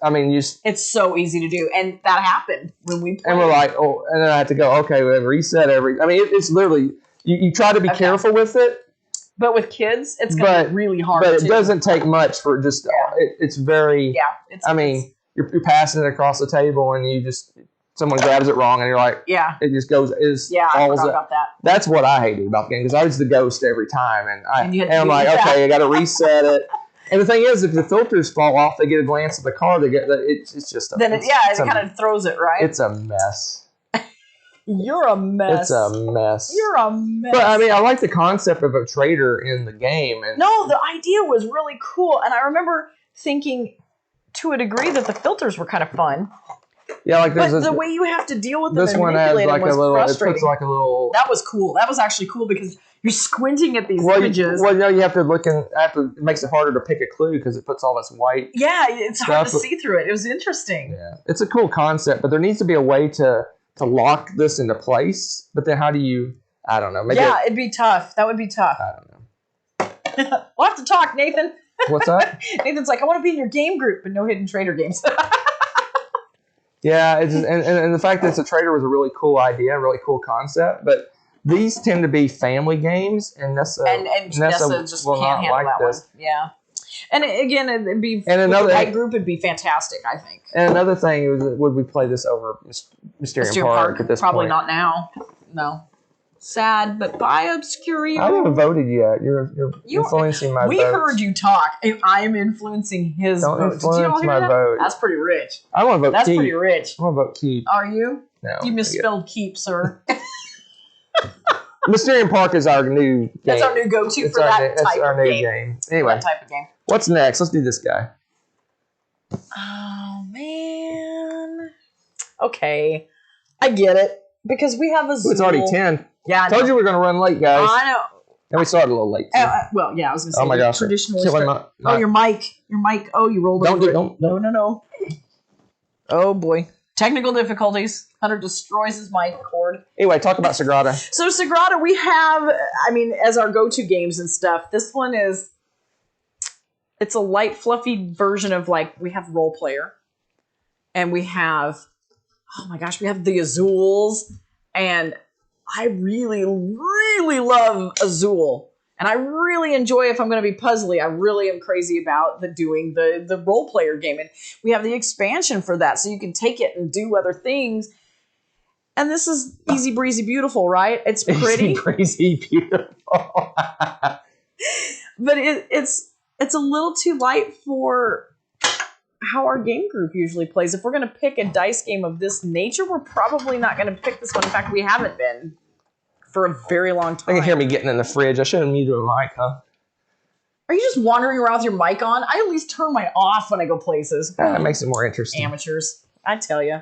I mean, it's so easy to do, and that happened when we played. And we're like, and then I had to go, okay, we reset I mean, it's literally, you try to be careful with it. But with kids, it's going to be really hard. But it doesn't take much for just, it's very, you're passing it across the table, and someone grabs it wrong, and you're like, it just goes, I forgot about that. That's what I hated about the game, because I was the ghost every time, and I'm like, okay, I got to reset it. And the thing is, if the filters fall off, they get a glance at the card. It's just it kind of throws it, right? It's a mess. You're a mess. It's a mess. You're a mess. But I mean, I like the concept of a traitor in the game. No, the idea was really cool, and I remember thinking, to a degree, that the filters were kind of fun. Yeah, but the way you have to deal with them this and one has manipulate them was frustrating. It puts like a little. That was cool. That was actually cool because you're squinting at these images. You have to look it makes it harder to pick a clue because it puts all this white. Yeah, it's hard to see through it. It was interesting. Yeah, it's a cool concept, but there needs to be a way to lock this into place. But then, how do you? I don't know. Maybe it'd be tough. That would be tough. I don't know. We'll have to talk, Nathan. What's that? Nathan's like, I want to be in your game group, but no hidden traitor games. Yeah, and the fact that it's a traitor was a really cool idea, a really cool concept. But these tend to be family games, and Nessa just can't handle that one. Yeah, and again, it'd be that group would be fantastic, I think. And another thing is, would we play this over Mysterium Park at this Probably point? Not now. No. Sad, but by Obscurio. I haven't voted yet. You're influencing my vote. We heard you talk, and I am influencing his vote. Don't influence my vote. That's pretty rich. I want to vote That's keep. pretty rich. I want to vote keep. Are you? No. You misspelled keep, sir. Mysterium Park is our new game. That's our new go-to for that type of game. Anyway, that type of game. What's next? Let's do this guy. Oh, man. Okay. I get it. Because we have a Zool. It's already 10. Yeah, I told you we were going to run late, guys. I know. And we started a little late. Well, yeah, I was going to say. Oh my gosh! Traditionally, your mic. Oh, you rolled over. No. Oh boy, technical difficulties. Hunter destroys his mic cord. Anyway, talk about Sagrada. So Sagrada, we have. I mean, as our go-to games and stuff. This one is. It's a light, fluffy version of we have Role Player, and we have. Oh my gosh, we have the Azules. And I really, really love Azul. And I really enjoy, if I'm going to be puzzly, I really am crazy about doing the role player game. And we have the expansion for that, so you can take it and do other things. And this is easy breezy beautiful, right? It's pretty. Easy breezy beautiful. But it's a little too light for how our game group usually plays. If we're going to pick a dice game of this nature, we're probably not going to pick this one. In fact, we haven't been for a very long time. I can hear me getting in the fridge. I should have muted my mic, huh? Are you just wandering around with your mic on? I at least turn mine off when I go places. That makes it more interesting. Amateurs, I tell you.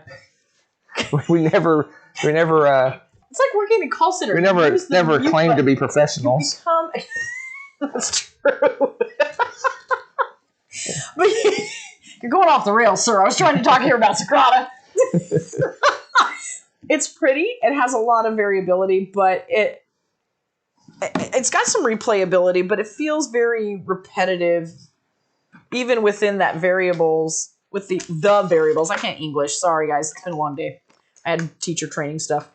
we never. It's like working in a call center. We never claimed to be professionals. That's true. But you're going off the rails, sir. I was trying to talk here about Sagrada. It's pretty. It has a lot of variability, but it's got some replayability, but it feels very repetitive, even within that variables, with the variables. I can't English. Sorry, guys. It's been a long day. I had teacher training stuff.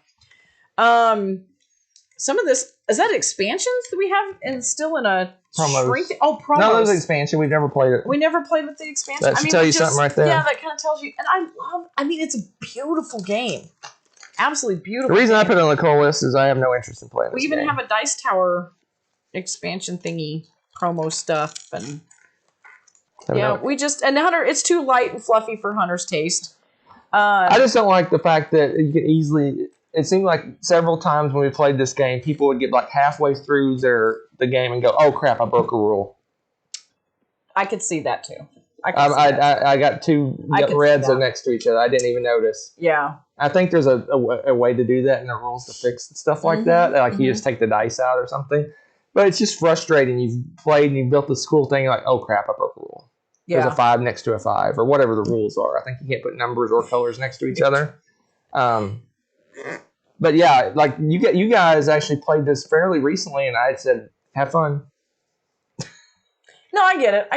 Some of this, is that expansions that we have and still in a promos? Promos. No, those expansion. We've never played it. We never played with the expansion. That should tell you something right there. Yeah, that kind of tells you. And it's a beautiful game. Absolutely beautiful. The reason I put it on the call list is I have no interest in playing this We even game. have a Dice Tower expansion thingy, promo stuff, and and Hunter, it's too light and fluffy for Hunter's taste. I just don't like the fact that you can easily. It seemed like several times when we played this game, people would get like halfway through the game and go, "Oh crap, I broke a rule." I could see that too. I got two reds next to each other. I didn't even notice. Yeah. I think there's a way to do that in the rules to fix stuff like that. Like you just take the dice out or something. But it's just frustrating. You've played and you've built this cool thing. You're like, oh crap, I broke a rule. Yeah. There's a 5 next to a 5 or whatever the rules are. I think you can't put numbers or colors next to each other. But yeah, like you guys actually played this fairly recently, and I said, have fun. No, I get it.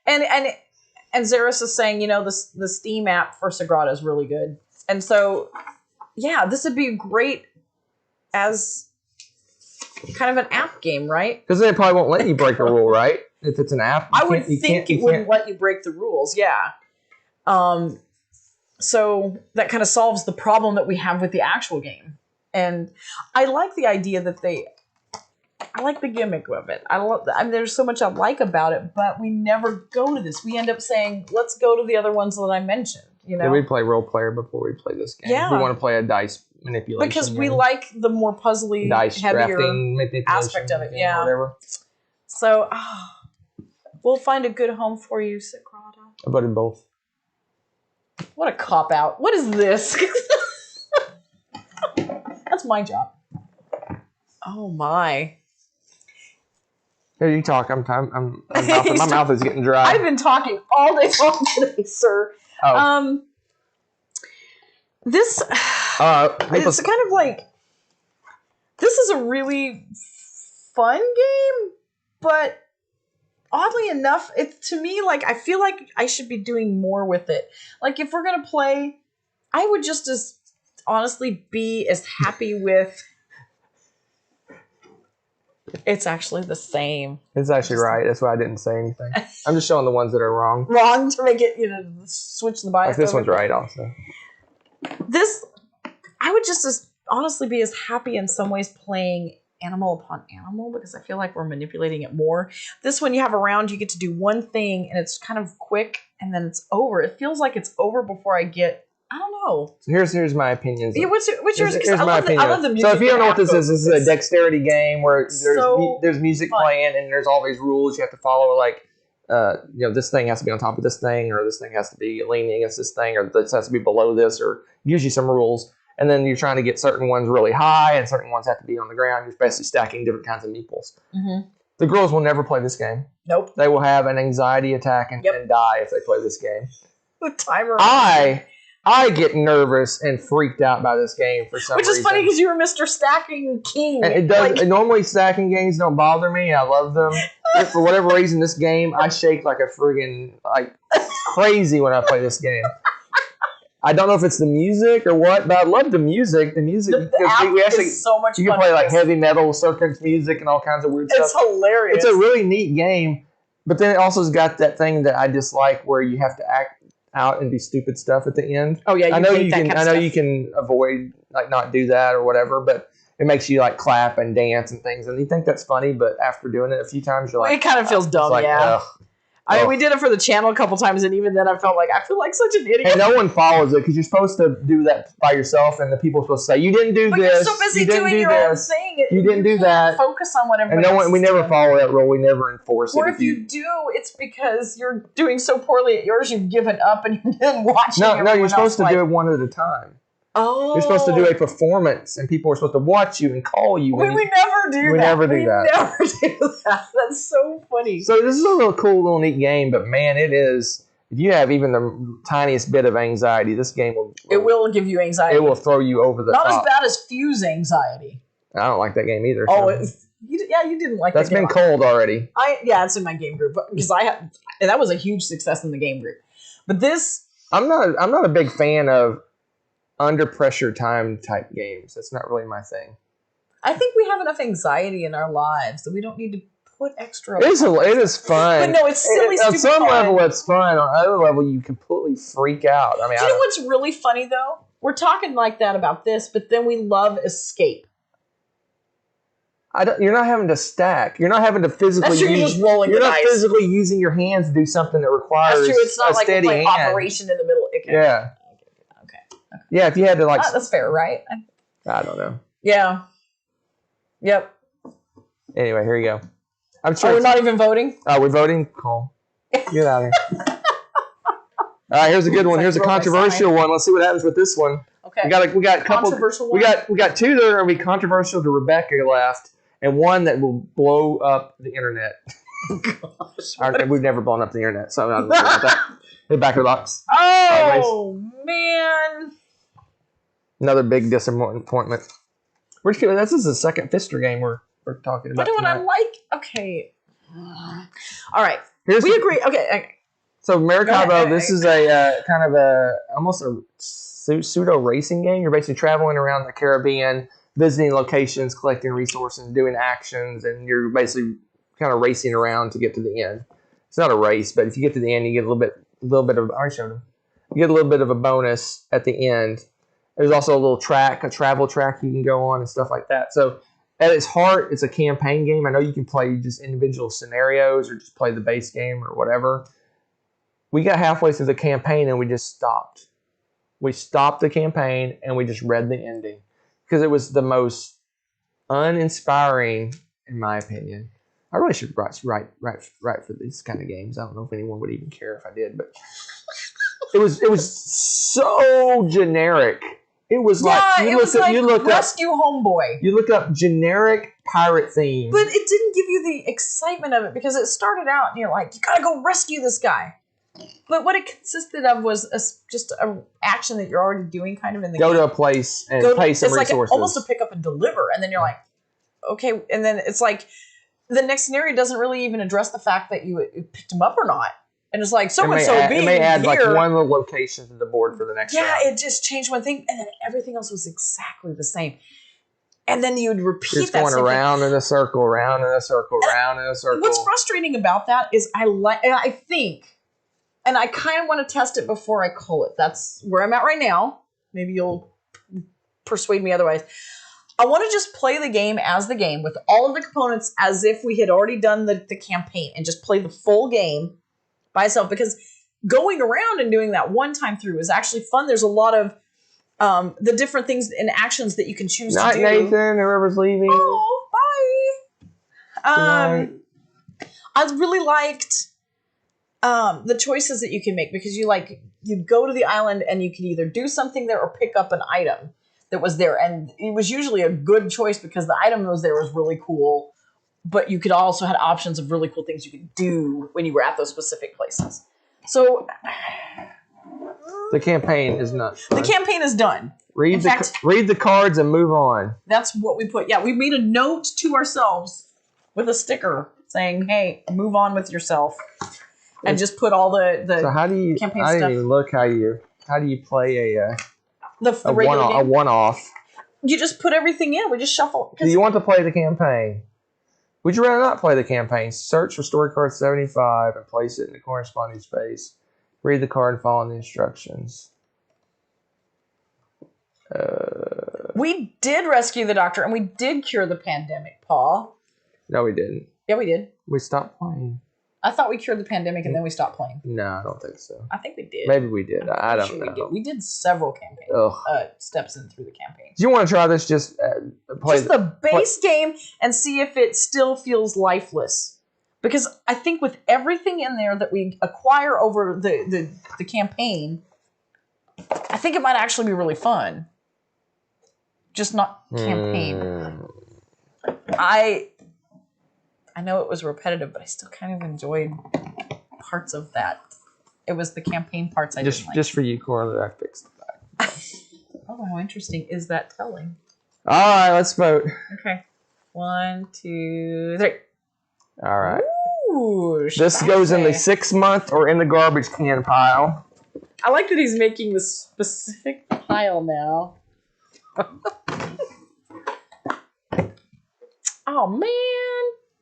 And Zeris is saying, the Steam app for Sagrada is really good. And so, yeah, this would be great as kind of an app game, right? Because then it probably won't let you break a rule, right? If it's an app. I would think it wouldn't let you break the rules, yeah. So that kind of solves the problem that we have with the actual game. And I like the idea that I like the gimmick of it. There's so much I like about it, but we never go to this. We end up saying, let's go to the other ones that I mentioned. Yeah, we play role player before we play this game. Yeah. We want to play a dice manipulation because game. We like the more puzzly, dice heavier drafting, aspect of it. Yeah. Whatever. So we'll find a good home for you, Sagrada. I voted both. What a cop out! What is this? That's my job. Oh my. Here, you talk. My mouth is getting dry. I've been talking all day long today, sir. Oh. This it's kind of like this is a really fun game, but oddly enough, to me, like I feel like I should be doing more with it. Like if we're gonna play, I would just as honestly be as happy with. It's actually the same. It's actually right. That's why I didn't say anything. I'm just showing the ones that are wrong. Wrong to make it, switch the bias. Like this one's right also. This, I would just as honestly be as happy in some ways playing animal upon animal because I feel like we're manipulating it more. This one you have a round, you get to do one thing and it's kind of quick and then it's over. It feels like it's over before I get. I don't know. So here's my opinion. Yeah, what's yours? Here's my opinion. I love the music. So if you don't know what this is a dexterity game where there's music playing and there's all these rules you have to follow. Like, this thing has to be on top of this thing, or this thing has to be leaning against this thing, or this has to be below this, or gives you some rules. And then you're trying to get certain ones really high, and certain ones have to be on the ground. You're basically stacking different kinds of meeples. Mm-hmm. The girls will never play this game. Nope. They will have an anxiety attack and die if they play this game. The timer. I get nervous and freaked out by this game for some reason. Which is funny because you were Mr. Stacking King. And it does. Normally, stacking games don't bother me. I love them. But for whatever reason, this game, I shake like a friggin' crazy when I play this game. I don't know if it's the music or what, but I love the music. The music. The app is so much fun. You can play like heavy metal, circus music, and all kinds of weird stuff. It's hilarious. It's a really neat game, but then it also has got that thing that I dislike where you have to act out and do stupid stuff at the end. Oh yeah, I know you can. I know you can avoid like not do that or whatever, but it makes you like clap and dance and things, and you think that's funny, but after doing it a few times, you're like, it kind of feels dumb. Like, yeah. I mean, we did it for the channel a couple times, and even then, I feel like such an idiot. And no one follows it because you're supposed to do that by yourself, and the people are supposed to say, "You didn't do this. You're so busy doing your own thing. You didn't do that. Focus on whatever." And we never follow that rule. We never enforce it. Or if you do, it's because you're doing so poorly at yours, you've given up, and you're then watching. No, you're supposed to do it one at a time. Oh. You're supposed to do a performance, and people are supposed to watch you and call you. We never do that. We never do that. That's so funny. So this is a little cool, little neat game, but man, it is. If you have even the tiniest bit of anxiety, this game will. It will give you anxiety. It will throw you over the top. Not as bad as Fuse anxiety. I don't like that game either. Oh, you didn't like that game. That's been cold already. It's in my game group because and that was a huge success in the game group. But this, I'm not a big fan of under pressure time type games. That's not really my thing. I think we have enough anxiety in our lives that we don't need to put extra. It is fun. But no, it's silly. On some level, it's fun. On another level, you completely freak out. I mean, you know what's really funny though? We're talking like that about this, but then we love Escape. You're not having to stack. You're not having to physically. That's true. You're just rolling. You're not physically using your hands to do something that requires. That's true. It's not like a like operation in the middle. Okay. Yeah. Okay. Yeah, if you had to like. That's fair, right? I don't know. Yeah. Yep. Anyway, here you go. I'm sure. We're not even voting. Oh, we're voting. Cool. Get out of here. All right, here's a good one. Here's a controversial one. Let's see what happens with this one. Okay. We got a couple. Controversial we got two that are going to be controversial to Rebecca left, and one that will blow up the internet. Gosh, we've never blown up the internet, so I'm not worried about that. The back of the box. Oh man! Another big disappointment. This is the second Fister game we're talking about. But what I like, okay. All right, we agree. Okay. So Maracaibo, this is a kind of almost a pseudo racing game. You're basically traveling around the Caribbean, visiting locations, collecting resources, doing actions, and you're basically kind of racing around to get to the end. It's not a race, but if you get to the end, you get a little bit of. I already showed them. You get a little bit of a bonus at the end. There's also a little track, a travel track you can go on and stuff like that. So at its heart, it's a campaign game. I know you can play just individual scenarios or just play the base game or whatever. We got halfway through the campaign and we just stopped. We stopped the campaign and we just read the ending because it was the most uninspiring, in my opinion. I really should write for these kind of games. I don't know if anyone would even care if I did, but it was so generic. It was you looked Rescue Homeboy. You look up generic pirate theme, but it didn't give you the excitement of it because it started out and you're like, you gotta go rescue this guy. But what it consisted of was just an action that you're already doing kind of in the game. Go to a place and pay some resources. It's like almost a pick up and deliver. And then you're like, okay. And then it's like the next scenario doesn't really even address the fact that you picked him up or not. And it's like, so-and-so being It may add here, like one little location to the board for the next round. Yeah, it just changed one thing. And then everything else was exactly the same. And then you would repeat that. Just going around in a circle, around in a circle, round in a circle. What's frustrating about that is I think... And I kind of want to test it before I cull it. That's where I'm at right now. Maybe you'll persuade me otherwise. I want to just play the game as the game with all of the components as if we had already done the campaign and just play the full game by itself. Because going around and doing that one time through is actually fun. There's a lot of the different things and actions that you can choose to do. Nathan, whoever's leaving. Oh, bye. I really liked... the choices that you can make because you'd go to the island and you could either do something there or pick up an item that was there. And it was usually a good choice because the item that was there was really cool, but you could also had options of really cool things you could do when you were at those specific places. So the campaign is not fun. The campaign is done. Read the cards and move on. That's what we put. Yeah, we made a note to ourselves with a sticker saying, hey, move on with yourself. And just put all the so how do you? campaign I didn't stuff. even look how you. how do you play a regular game? one-off? You just put everything in. We just shuffle. Do you want to play the campaign? Would you rather not play the campaign? Search for story card 75 and place it in the corresponding space. Read the card and follow the instructions. We did rescue the doctor, and we did cure the pandemic, Paul. No, we didn't. Yeah, we did. We stopped playing. I thought we cured the pandemic, and then we stopped playing. No, I don't think so. I think we did. Maybe we did. I don't know. We did several campaigns. Steps in through the campaign. Do you want to try this? Just play the base game and see if it still feels lifeless. Because I think with everything in there that we acquire over the campaign, I think it might actually be really fun. Just not campaign. I know it was repetitive, but I still kind of enjoyed parts of that. It was the campaign parts I didn't like. Just for you, Cora, I fixed the back. Oh, how interesting is that telling? All right, let's vote. Okay. 1, 2, 3. All right. Ooh, this goes in the 6-month or in the garbage can pile. I like that he's making the specific pile now. Oh, man.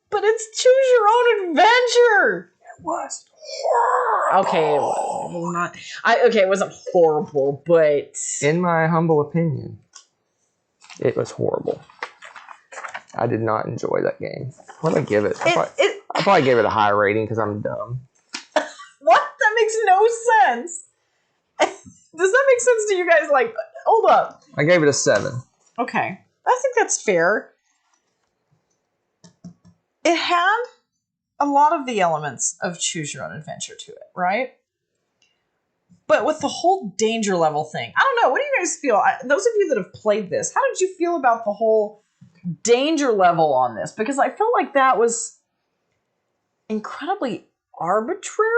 But it's choose your own adventure. It was horrible. Okay, it was not. It wasn't horrible, but in my humble opinion, it was horrible. I did not enjoy that game. What did I give it? I probably gave it a high rating because I'm dumb. What? That makes no sense. Does that make sense to you guys? Like, hold up. I gave it a 7. Okay, I think that's fair. It had a lot of the elements of choose your own adventure to it, right? But with the whole danger level thing, I don't know. What do you guys feel? Those of you that have played this, how did you feel about the whole danger level on this? Because I felt like that was incredibly arbitrary.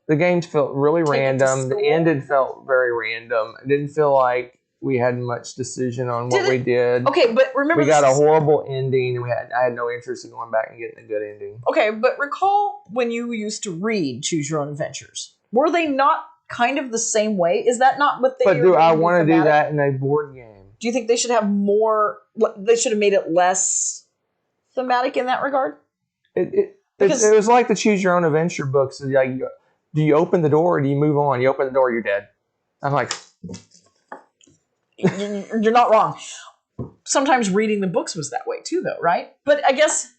The games felt really random. The ending felt very random. It didn't feel like we had much decision on what we did. Okay, but remember, we got a horrible ending, and I had no interest in going back and getting a good ending. Okay, but recall when you used to read Choose Your Own Adventures. Were they not kind of the same way? Is that not what they? But do I want to do that in a board game? Do you think they should have more? They should have made it less thematic in that regard. It was like the Choose Your Own Adventure books. Like, do you open the door or do you move on? You open the door, you're dead. I'm like. You're not wrong. Sometimes reading the books was that way too, though, right? But I guess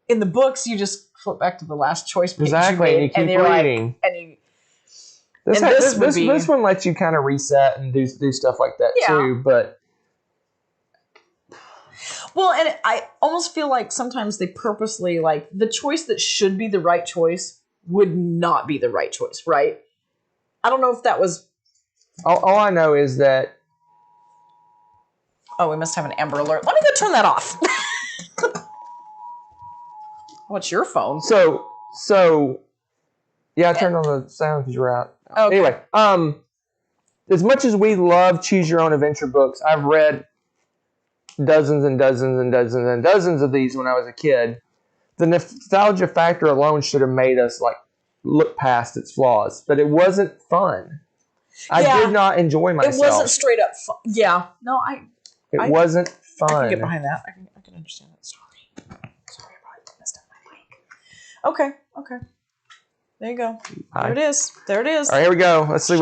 in the books, you just flip back to the last choice page. Exactly, and you keep reading. This one lets you kind of reset and do stuff like that too. But well, and I almost feel like sometimes they purposely, like, the choice that should be the right choice would not be the right choice, right? I don't know if that was. All I know is that. Oh, we must have an Amber Alert. Let me go turn that off. What's your phone? So, yeah, I turned on the sound because you were out. Okay. Anyway, as much as we love Choose Your Own Adventure books, I've read dozens and dozens and dozens and dozens of these when I was a kid. The nostalgia factor alone should have made us like look past its flaws, but it wasn't fun. I did not enjoy myself. It wasn't straight up fun. Yeah. No, It wasn't fun. I can get behind that. I can understand that story. Sorry, I probably messed up my mic. Okay. There you go. There it is. There it is. All right, here we go. Let's see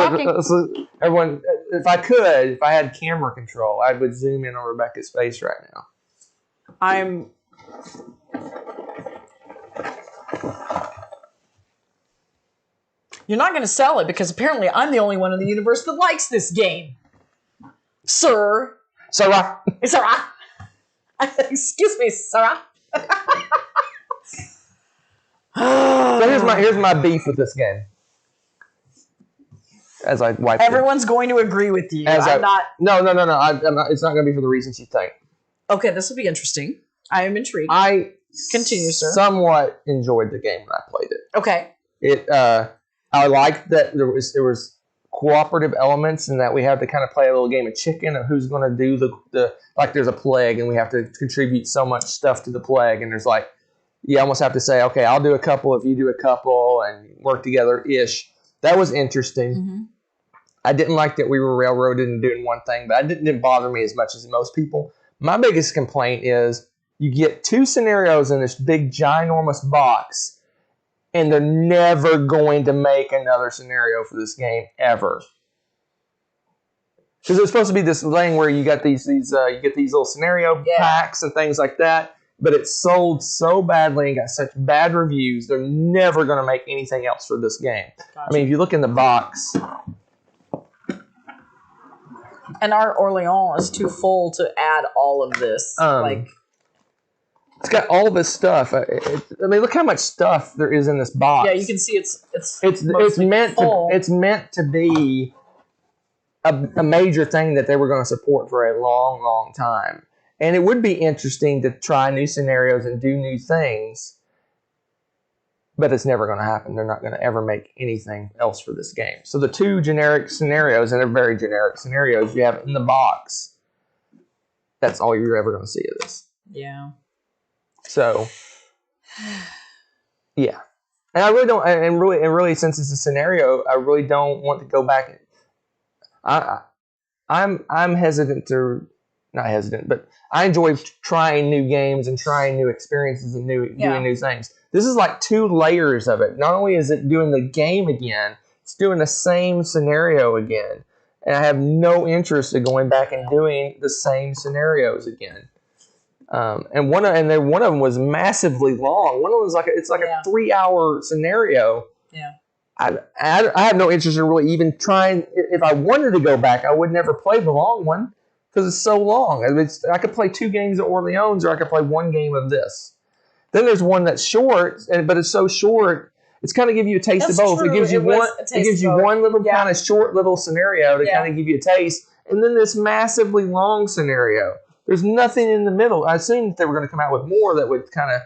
everyone. If I had camera control, I would zoom in on Rebecca's face right now. You're not going to sell it because apparently I'm the only one in the universe that likes this game, sir. Sarah. Excuse me, Sarah. So here's my beef with this game. As I wipe everyone's going to agree with you. I'm not. No. I'm not, it's not going to be for the reasons you think. Okay, this will be interesting. I am intrigued. Continue, sir. Somewhat enjoyed the game when I played it. Okay. I liked that there was cooperative elements and that we have to kind of play a little game of chicken of who's going to do the like there's a plague and we have to contribute so much stuff to the plague and there's like you almost have to say, okay, I'll do a couple if you do a couple and work together ish. That was interesting. I didn't like that we were railroaded and doing one thing, but it didn't bother me as much as most people. My biggest complaint is you get 2 scenarios in this big, ginormous box, and they're never going to make another scenario for this game ever. Because it's supposed to be this thing where you got these you get these little scenario packs and things like that, but it's sold so badly and got such bad reviews, they're never going to make anything else for this game. Gotcha. I mean, if you look in the box. And our Orleans is too full to add all of this. It's got all this stuff. I mean, look how much stuff there is in this box. Yeah, you can see it's meant full. It's meant to be a major thing that they were going to support for a long, long time. And it would be interesting to try new scenarios and do new things, but it's never going to happen. They're not going to ever make anything else for this game. So the 2 generic scenarios, and they're very generic scenarios, you have in the box, that's all you're ever going to see of this. Yeah. So, yeah. And I really don't, and really, since it's a scenario, I really don't want to go back. I'm hesitant to, not hesitant, but I enjoy trying new games and trying new experiences and doing new things. This is like 2 layers of it. Not only is it doing the game again, it's doing the same scenario again. And I have no interest in going back and doing the same scenarios again. And one of them was massively long. One of them was like a 3-hour scenario. Yeah. I have no interest in really even trying. If I wanted to go back, I would never play the long one because it's so long. I could play 2 games of Orleans, or I could play 1 game of this. Then there's one that's short, but it's so short. It's kind of give you a taste of both. True. It gives you one little kind of short little scenario to kind of give you a taste, and then this massively long scenario. There's nothing in the middle. I assumed they were going to come out with more that would kind of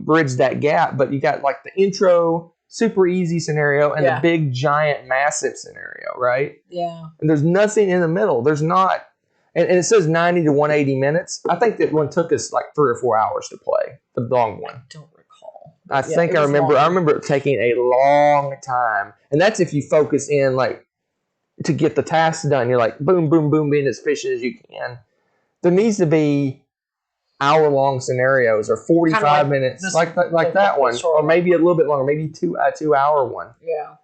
bridge that gap. But you got like the intro, super easy scenario, and the big, giant, massive scenario, right? Yeah. And there's nothing in the middle. There's not. And it says 90 to 180 minutes. I think that one took us like 3 or 4 hours to play, the long one. I don't recall. I remember it taking a long time. And that's if you focus in like to get the tasks done. You're like boom, boom, boom, being as efficient as you can. There needs to be hour-long scenarios or 45 minutes, like that one, or maybe a little bit longer, maybe a 2-hour one. Yeah.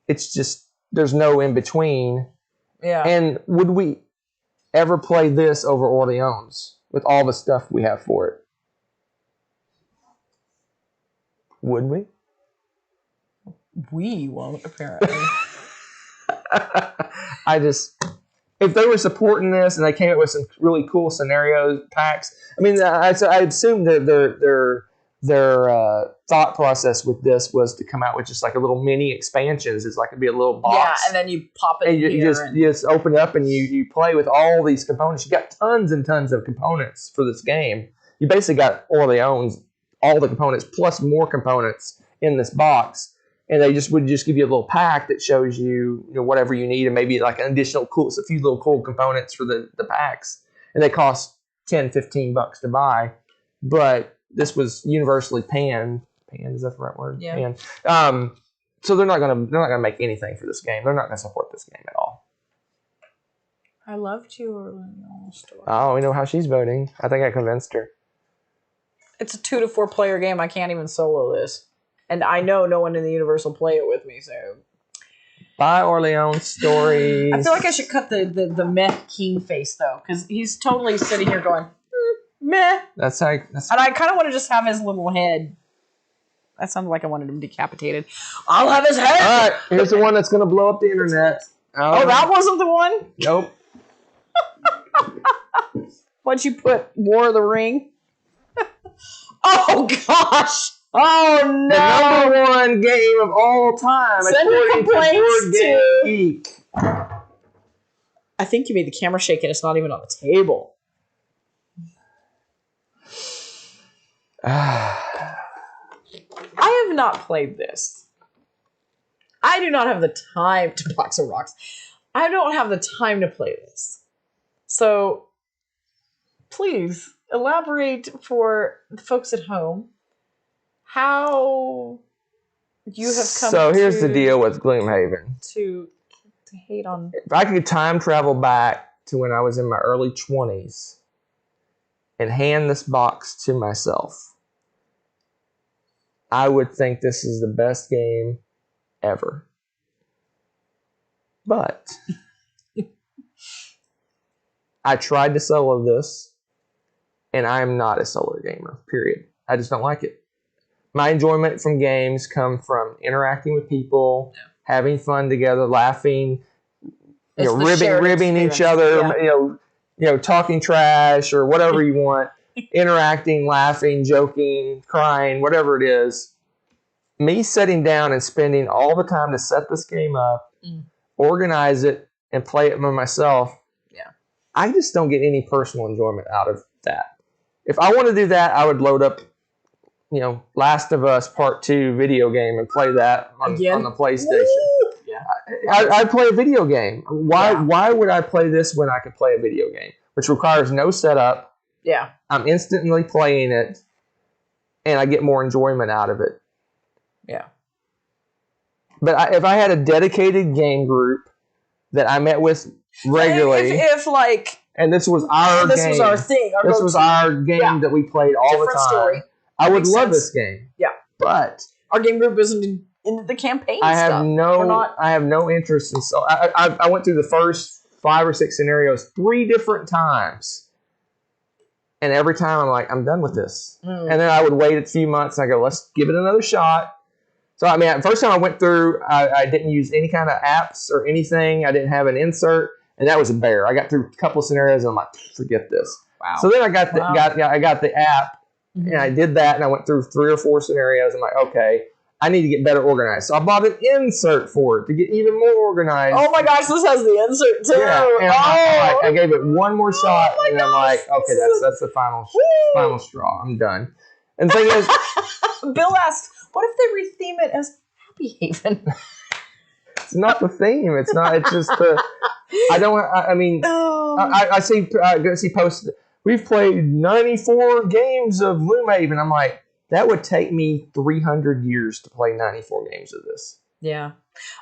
It's just there's no in between. Yeah. And would we ever play this over Orleans with all the stuff we have for it? Would we? We won't, apparently. If they were supporting this and they came up with some really cool scenario packs, I mean, I assume that their thought process with this was to come out with just like a little mini expansions. It's like it'd be a little box. Yeah, and then you pop it in you just open it up and you play with all these components. You got tons and tons of components for this game. You basically got Orleans, all the components plus more components in this box. And they would just give you a little pack that shows you, whatever you need, and maybe like an additional a few little cool components for the packs. And they cost $10-15 to buy. But this was universally panned. Panned, is that the right word? Yeah. Panned. So they're not gonna make anything for this game. They're not gonna support this game at all. I loved your Orleans story. Oh, we know how she's voting. I think I convinced her. It's a 2 to 4 player game. I can't even solo this. And I know no one in the universe will play it with me, so. Buy Orleans stories. I feel like I should cut the meh King face, though, because he's totally sitting here going, meh. And I kind of want to just have his little head. That sounded like I wanted him decapitated. I'll have his head. All right, here's the one that's going to blow up the internet. Oh, that wasn't the one? Nope. What'd you put? War of the Ring? Oh, gosh. Oh, no. The number 1 game of all time. Send your complaints to Geek. I think you made the camera shake and it's not even on the table. I have not played this. I do not have the time to box of rocks. I don't have the time to play this. So, please elaborate for the folks at home how you have come. So here's the deal with Gloomhaven. To to hate on. If I could time travel back to when I was in my early 20s and hand this box to myself, I would think this is the best game ever. But I tried to solo this, and I am not a solo gamer, period. I just don't like it. My enjoyment from games come from interacting with people, having fun together, laughing, ribbing each other, talking trash or whatever you want, interacting, laughing, joking, crying, whatever it is. Me sitting down and spending all the time to set this game up, organize it, and play it by myself, I just don't get any personal enjoyment out of that. If I want to do that, I would load up, Last of Us Part 2 video game and play that on the PlayStation. Woo! Yeah. I'd play a video game. Why would I play this when I could play a video game, which requires no setup? Yeah. I'm instantly playing it, and I get more enjoyment out of it. Yeah. But if I had a dedicated game group that I met with regularly, if and this was our this game, was our thing, this was our game that we played all the time. Story. I would love this game. Yeah. But our game group isn't in the campaign I have stuff. I have no interest in I went through the first 5 or 6 scenarios 3 different times. And every time I'm like, I'm done with this. And then I would wait a few months and I go, let's give it another shot. So, the first time I went through, I didn't use any kind of apps or anything. I didn't have an insert. And that was a bear. I got through a couple of scenarios and I'm like, forget this. Wow. So then I got the app and I did that and I went through 3 or 4 scenarios. I'm like, okay, I need to get better organized. So I bought an insert for it to get even more organized. Oh my gosh, this has the insert too. Yeah, and I gave it one more shot and I'm like, okay, that's the final straw. I'm done. And the thing is, Bill asked, what if they retheme it as Happy Haven? It's not the theme. It's not. It's just the. I see posts. We've played 94 games of Gloomhaven. I'm like, that would take me 300 years to play 94 games of this. Yeah.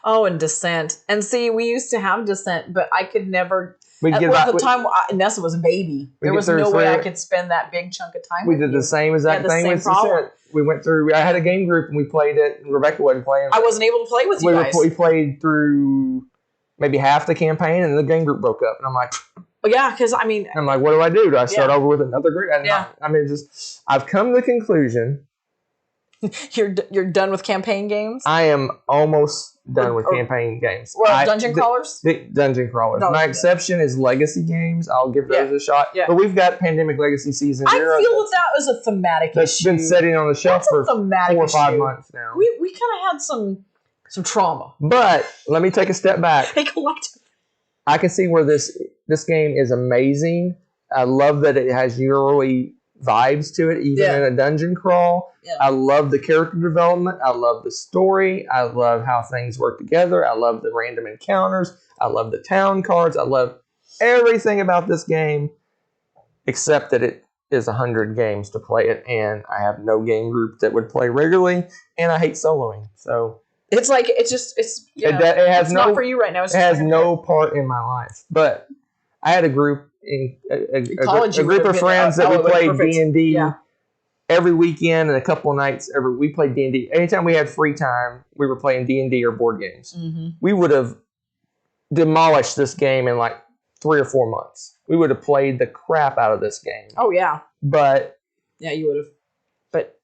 Oh, and Descent. And see, we used to have Descent, but I could never. At the time, Nessa was a baby. There was no way I could spend that big chunk of time. We did the same exact thing with Descent. We went through. I had a game group and we played it. And Rebecca wasn't playing. I wasn't able to play with you guys. We played through maybe half the campaign, and the game group broke up. And I'm like, yeah, because I'm like, what do I do? Do I start over with another group? And I've come to the conclusion. You're done with campaign games? I am almost done with campaign games. Well, dungeon crawlers? Dungeon crawlers. No, my exception is legacy games. I'll give those a shot. Yeah. But we've got Pandemic Legacy Season 0. I feel that was a thematic that's issue. Been sitting on the shelf for 4 or 5 months now. We kind of had some trauma. But let me take a step back. A collective. I can see where this game is amazing. I love that it has Euro-y vibes to it, even in a dungeon crawl. Yeah. I love the character development. I love the story. I love how things work together. I love the random encounters. I love the town cards. I love everything about this game, except that it is 100 games to play it, and I have no game group that would play regularly, and I hate soloing. So it's not for you right now. It has no part in my life. But I had a group. A group of friends that we played D&D every weekend and a couple of nights. We played D&D. Anytime we had free time, we were playing D&D or board games. Mm-hmm. We would have demolished this game in like 3 or 4 months. We would have played the crap out of this game. Oh, yeah. But... yeah, you would have. But...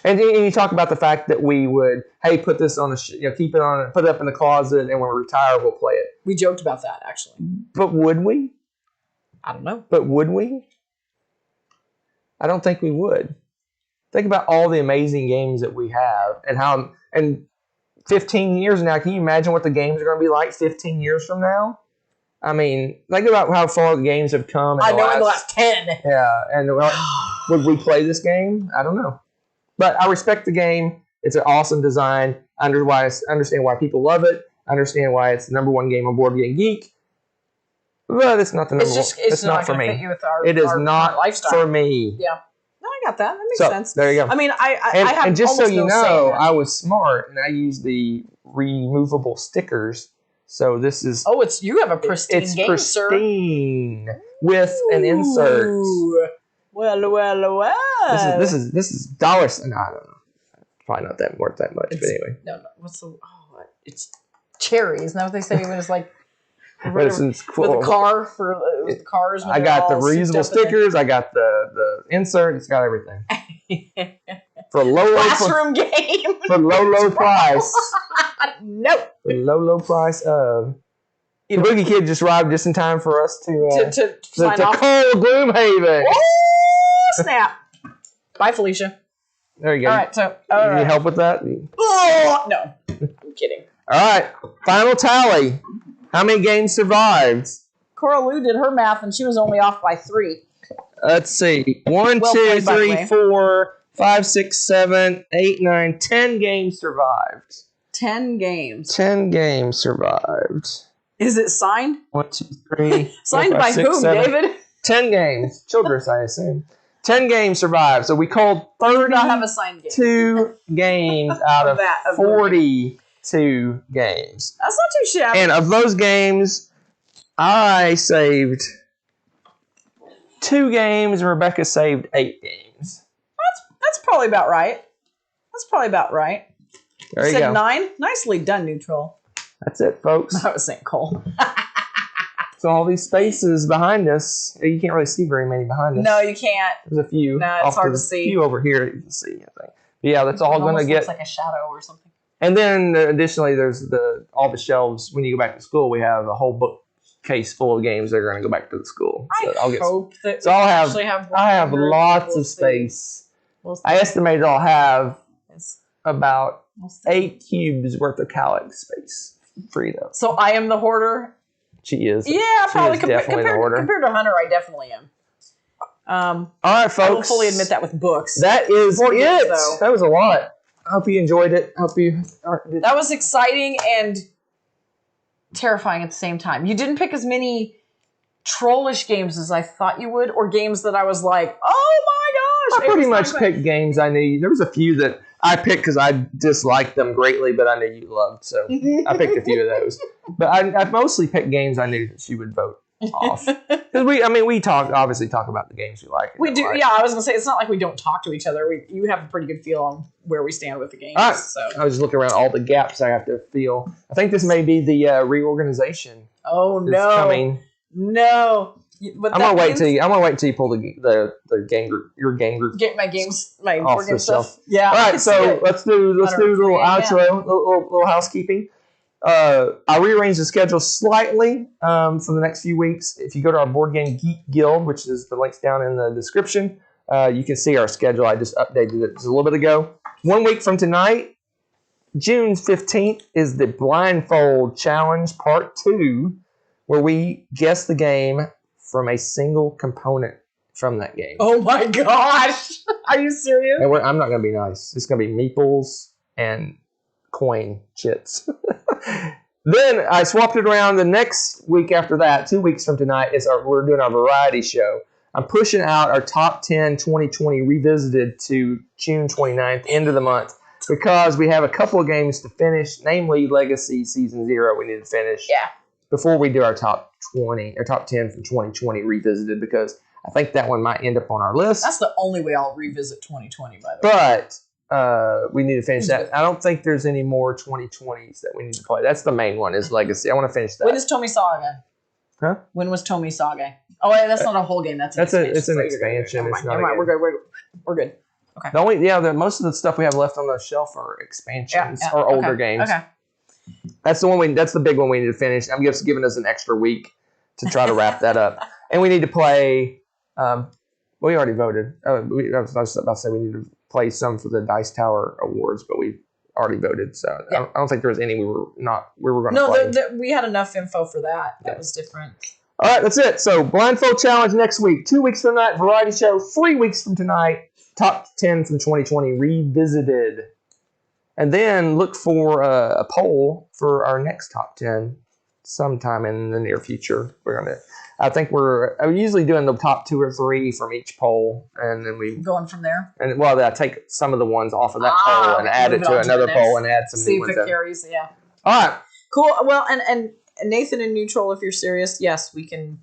And you talk about the fact that we would, hey, put this on keep it on, put it up in the closet, and when we retire, we'll play it. We joked about that, actually. But would we? I don't know. But would we? I don't think we would. Think about all the amazing games that we have and 15 years now, can you imagine what the games are going to be like 15 years from now? I mean, think about how far the games have come. In the last 10. Yeah, and would we play this game? I don't know. But I respect the game. It's an awesome design. I understand why people love it. I understand why it's the #1 game on Board Game Geek. But it's not the number one. It's not for me. It is not for me. Yeah. No, I got that. That makes sense. There you go. I mean, I have and just so you know, I was smart and I used the removable stickers. So this is... Oh, you have a pristine game, sir. It's pristine with an insert. Well. This is dollars. No, I don't know. Probably not that worth that much, but anyway. No. What's the... Oh, it's cherry. Isn't that what they say when it's like... But it's cool. With the car for with the cars. I got the reusable stickers. I got the insert. It's got everything. For a low classroom game. For low price. Nope. For low price of. The Boogie Kid just arrived just in time for us to sign off. Cole Gloomhaven. Oh, snap. Bye, Felicia. There you go. All right. So, you need help with that? Oh, no. I'm kidding. All right. Final tally. How many games survived? Cora Lou did her math, and she was only off by 3. Let's see. 1, 2, 3, 4, 5, 6, 7, 8, 9, 10 games survived. 10 games. 10 games survived. Is it signed? 1, 2, 3. Signed 4, 5, by 6, whom, 7. David? 10 games. Childress, I assume. 10 games survived. So we called 32 games out of 42 games. That's not too shabby. And of those games, I saved 2 games, and Rebecca saved 8 games. That's probably about right. There you said go. 9? Nicely done, Neutral. That's it, folks. I was saying Cole. So all these spaces behind us, you can't really see very many behind us. No, you can't. There's a few. No, it's hard to see. A few over here you can see, I think. Yeah, that's all going to get... looks like a shadow or something. And then additionally, there's all the shelves. When you go back to school, we have a whole bookcase full of games that are going to go back to the school. So I have lots of space. I estimate I'll have about 8 cubes worth of Calyx space freed up. So I am the hoarder. She is. Yeah, probably compared to Hunter, I definitely am. All right, folks. I will fully admit that with books. That is it. That was a lot. I hope you enjoyed it. That was exciting and terrifying at the same time. You didn't pick as many trollish games as I thought you would, or games that I was like, oh my gosh. I pretty much picked games I knew. There was a few that I picked because I disliked them greatly, but I knew you loved, so I picked a few of those. But I mostly picked games I knew that she would vote off. Because we obviously talk about the games we like. We do, yeah. I was gonna say it's not like we don't talk to each other. You have a pretty good feel on where we stand with the games. So I was just looking around all the gaps I have to fill. I think this may be the reorganization. Oh no! Coming. No. I'm gonna wait until you pull the game group, your game group. Get my games, my board game stuff. Yeah. All right, so let's do a little outro, little housekeeping. I rearranged the schedule slightly for the next few weeks. If you go to our Board Game Geek Guild, which is the links down in the description, you can see our schedule. I just updated it just a little bit ago. 1 week from tonight, June 15th, is the Blindfold Challenge Part 2, where we guess the game from a single component from that game. Oh my gosh! Are you serious? And I'm not going to be nice. It's going to be meeples and coin chits. Then I swapped it around. The next week after that, 2 weeks from tonight, we're doing our variety show. I'm pushing out our top 10 2020 revisited to June 29th, end of the month, because we have a couple of games to finish, namely Legacy Season 0 we need to finish. Yeah. Before we do our top 10 from 2020 revisited, because I think that one might end up on our list. That's the only way I'll revisit 2020, by the way. But we need to finish that. I don't think there's any more 2020s that we need to play. That's the main one, is Legacy. I want to finish that. When is Tomi Saga? Huh? When was Tomi Saga? Oh, wait, that's not a whole game. It's an expansion. It's not. We're good. Okay. Most of the stuff we have left on the shelf are expansions or older games. Okay. That's the one. That's the big one we need to finish. I'm just giving us an extra week to try to wrap that up, and we need to play. We already voted. I was about to say we need to play some for the Dice Tower Awards, but we already voted, so I don't think there was any we were going to play. No, we had enough info for that. That was different. All right, that's it. So Blindfold Challenge next week. 2 weeks from tonight, variety show. 3 weeks from tonight, top 10 from 2020 revisited. And then look for a poll for our next top 10 sometime in the near future. I'm usually doing the top 2 or 3 from each poll, and then we going from there. And I take some of the ones off of that poll and add it to another poll and add some new ones. See if it carries. Yeah. All right. Cool. Well, and Nathan and Neutral, if you're serious, yes, we can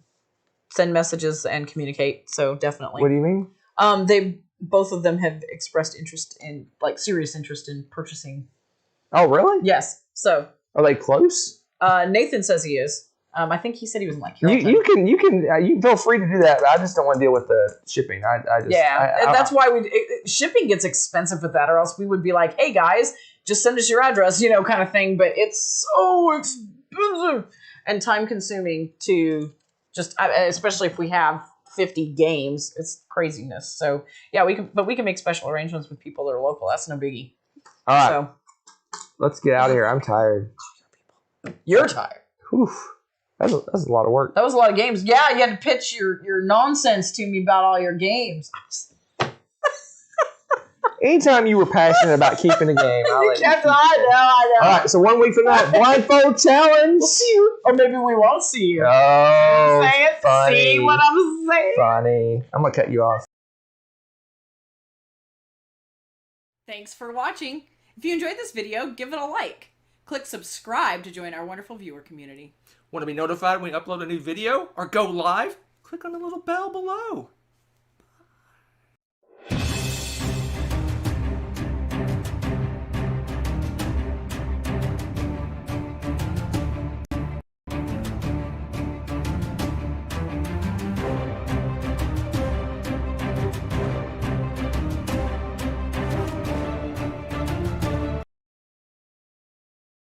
send messages and communicate. So definitely. What do you mean? They both of them have expressed interest in, like, serious interest in purchasing. Oh, really? Yes. So. Are they close? Nathan says he is. I think he said he was in, like, you can feel free to do that. I just don't want to deal with the shipping. That's why shipping gets expensive with that, or else we would be like, hey guys, just send us your address, kind of thing. But it's so expensive and time consuming to just, especially if we have 50 games, it's craziness. So yeah, we can make special arrangements with people that are local. That's no biggie. All right, so let's get out of here. I'm tired. You're tired. Whew. That's a lot of work. That was a lot of games. Yeah, you had to pitch your nonsense to me about all your games. Anytime you were passionate about keeping a game, I know. All right, so 1 week from now, blindfold challenge. We'll see you. Or maybe we won't see you. Oh, say it. Funny. See what I'm saying? Funny. I'm going to cut you off. Thanks for watching. If you enjoyed this video, give it a like. Click subscribe to join our wonderful viewer community. Want to be notified when we upload a new video or go live? Click on the little bell below.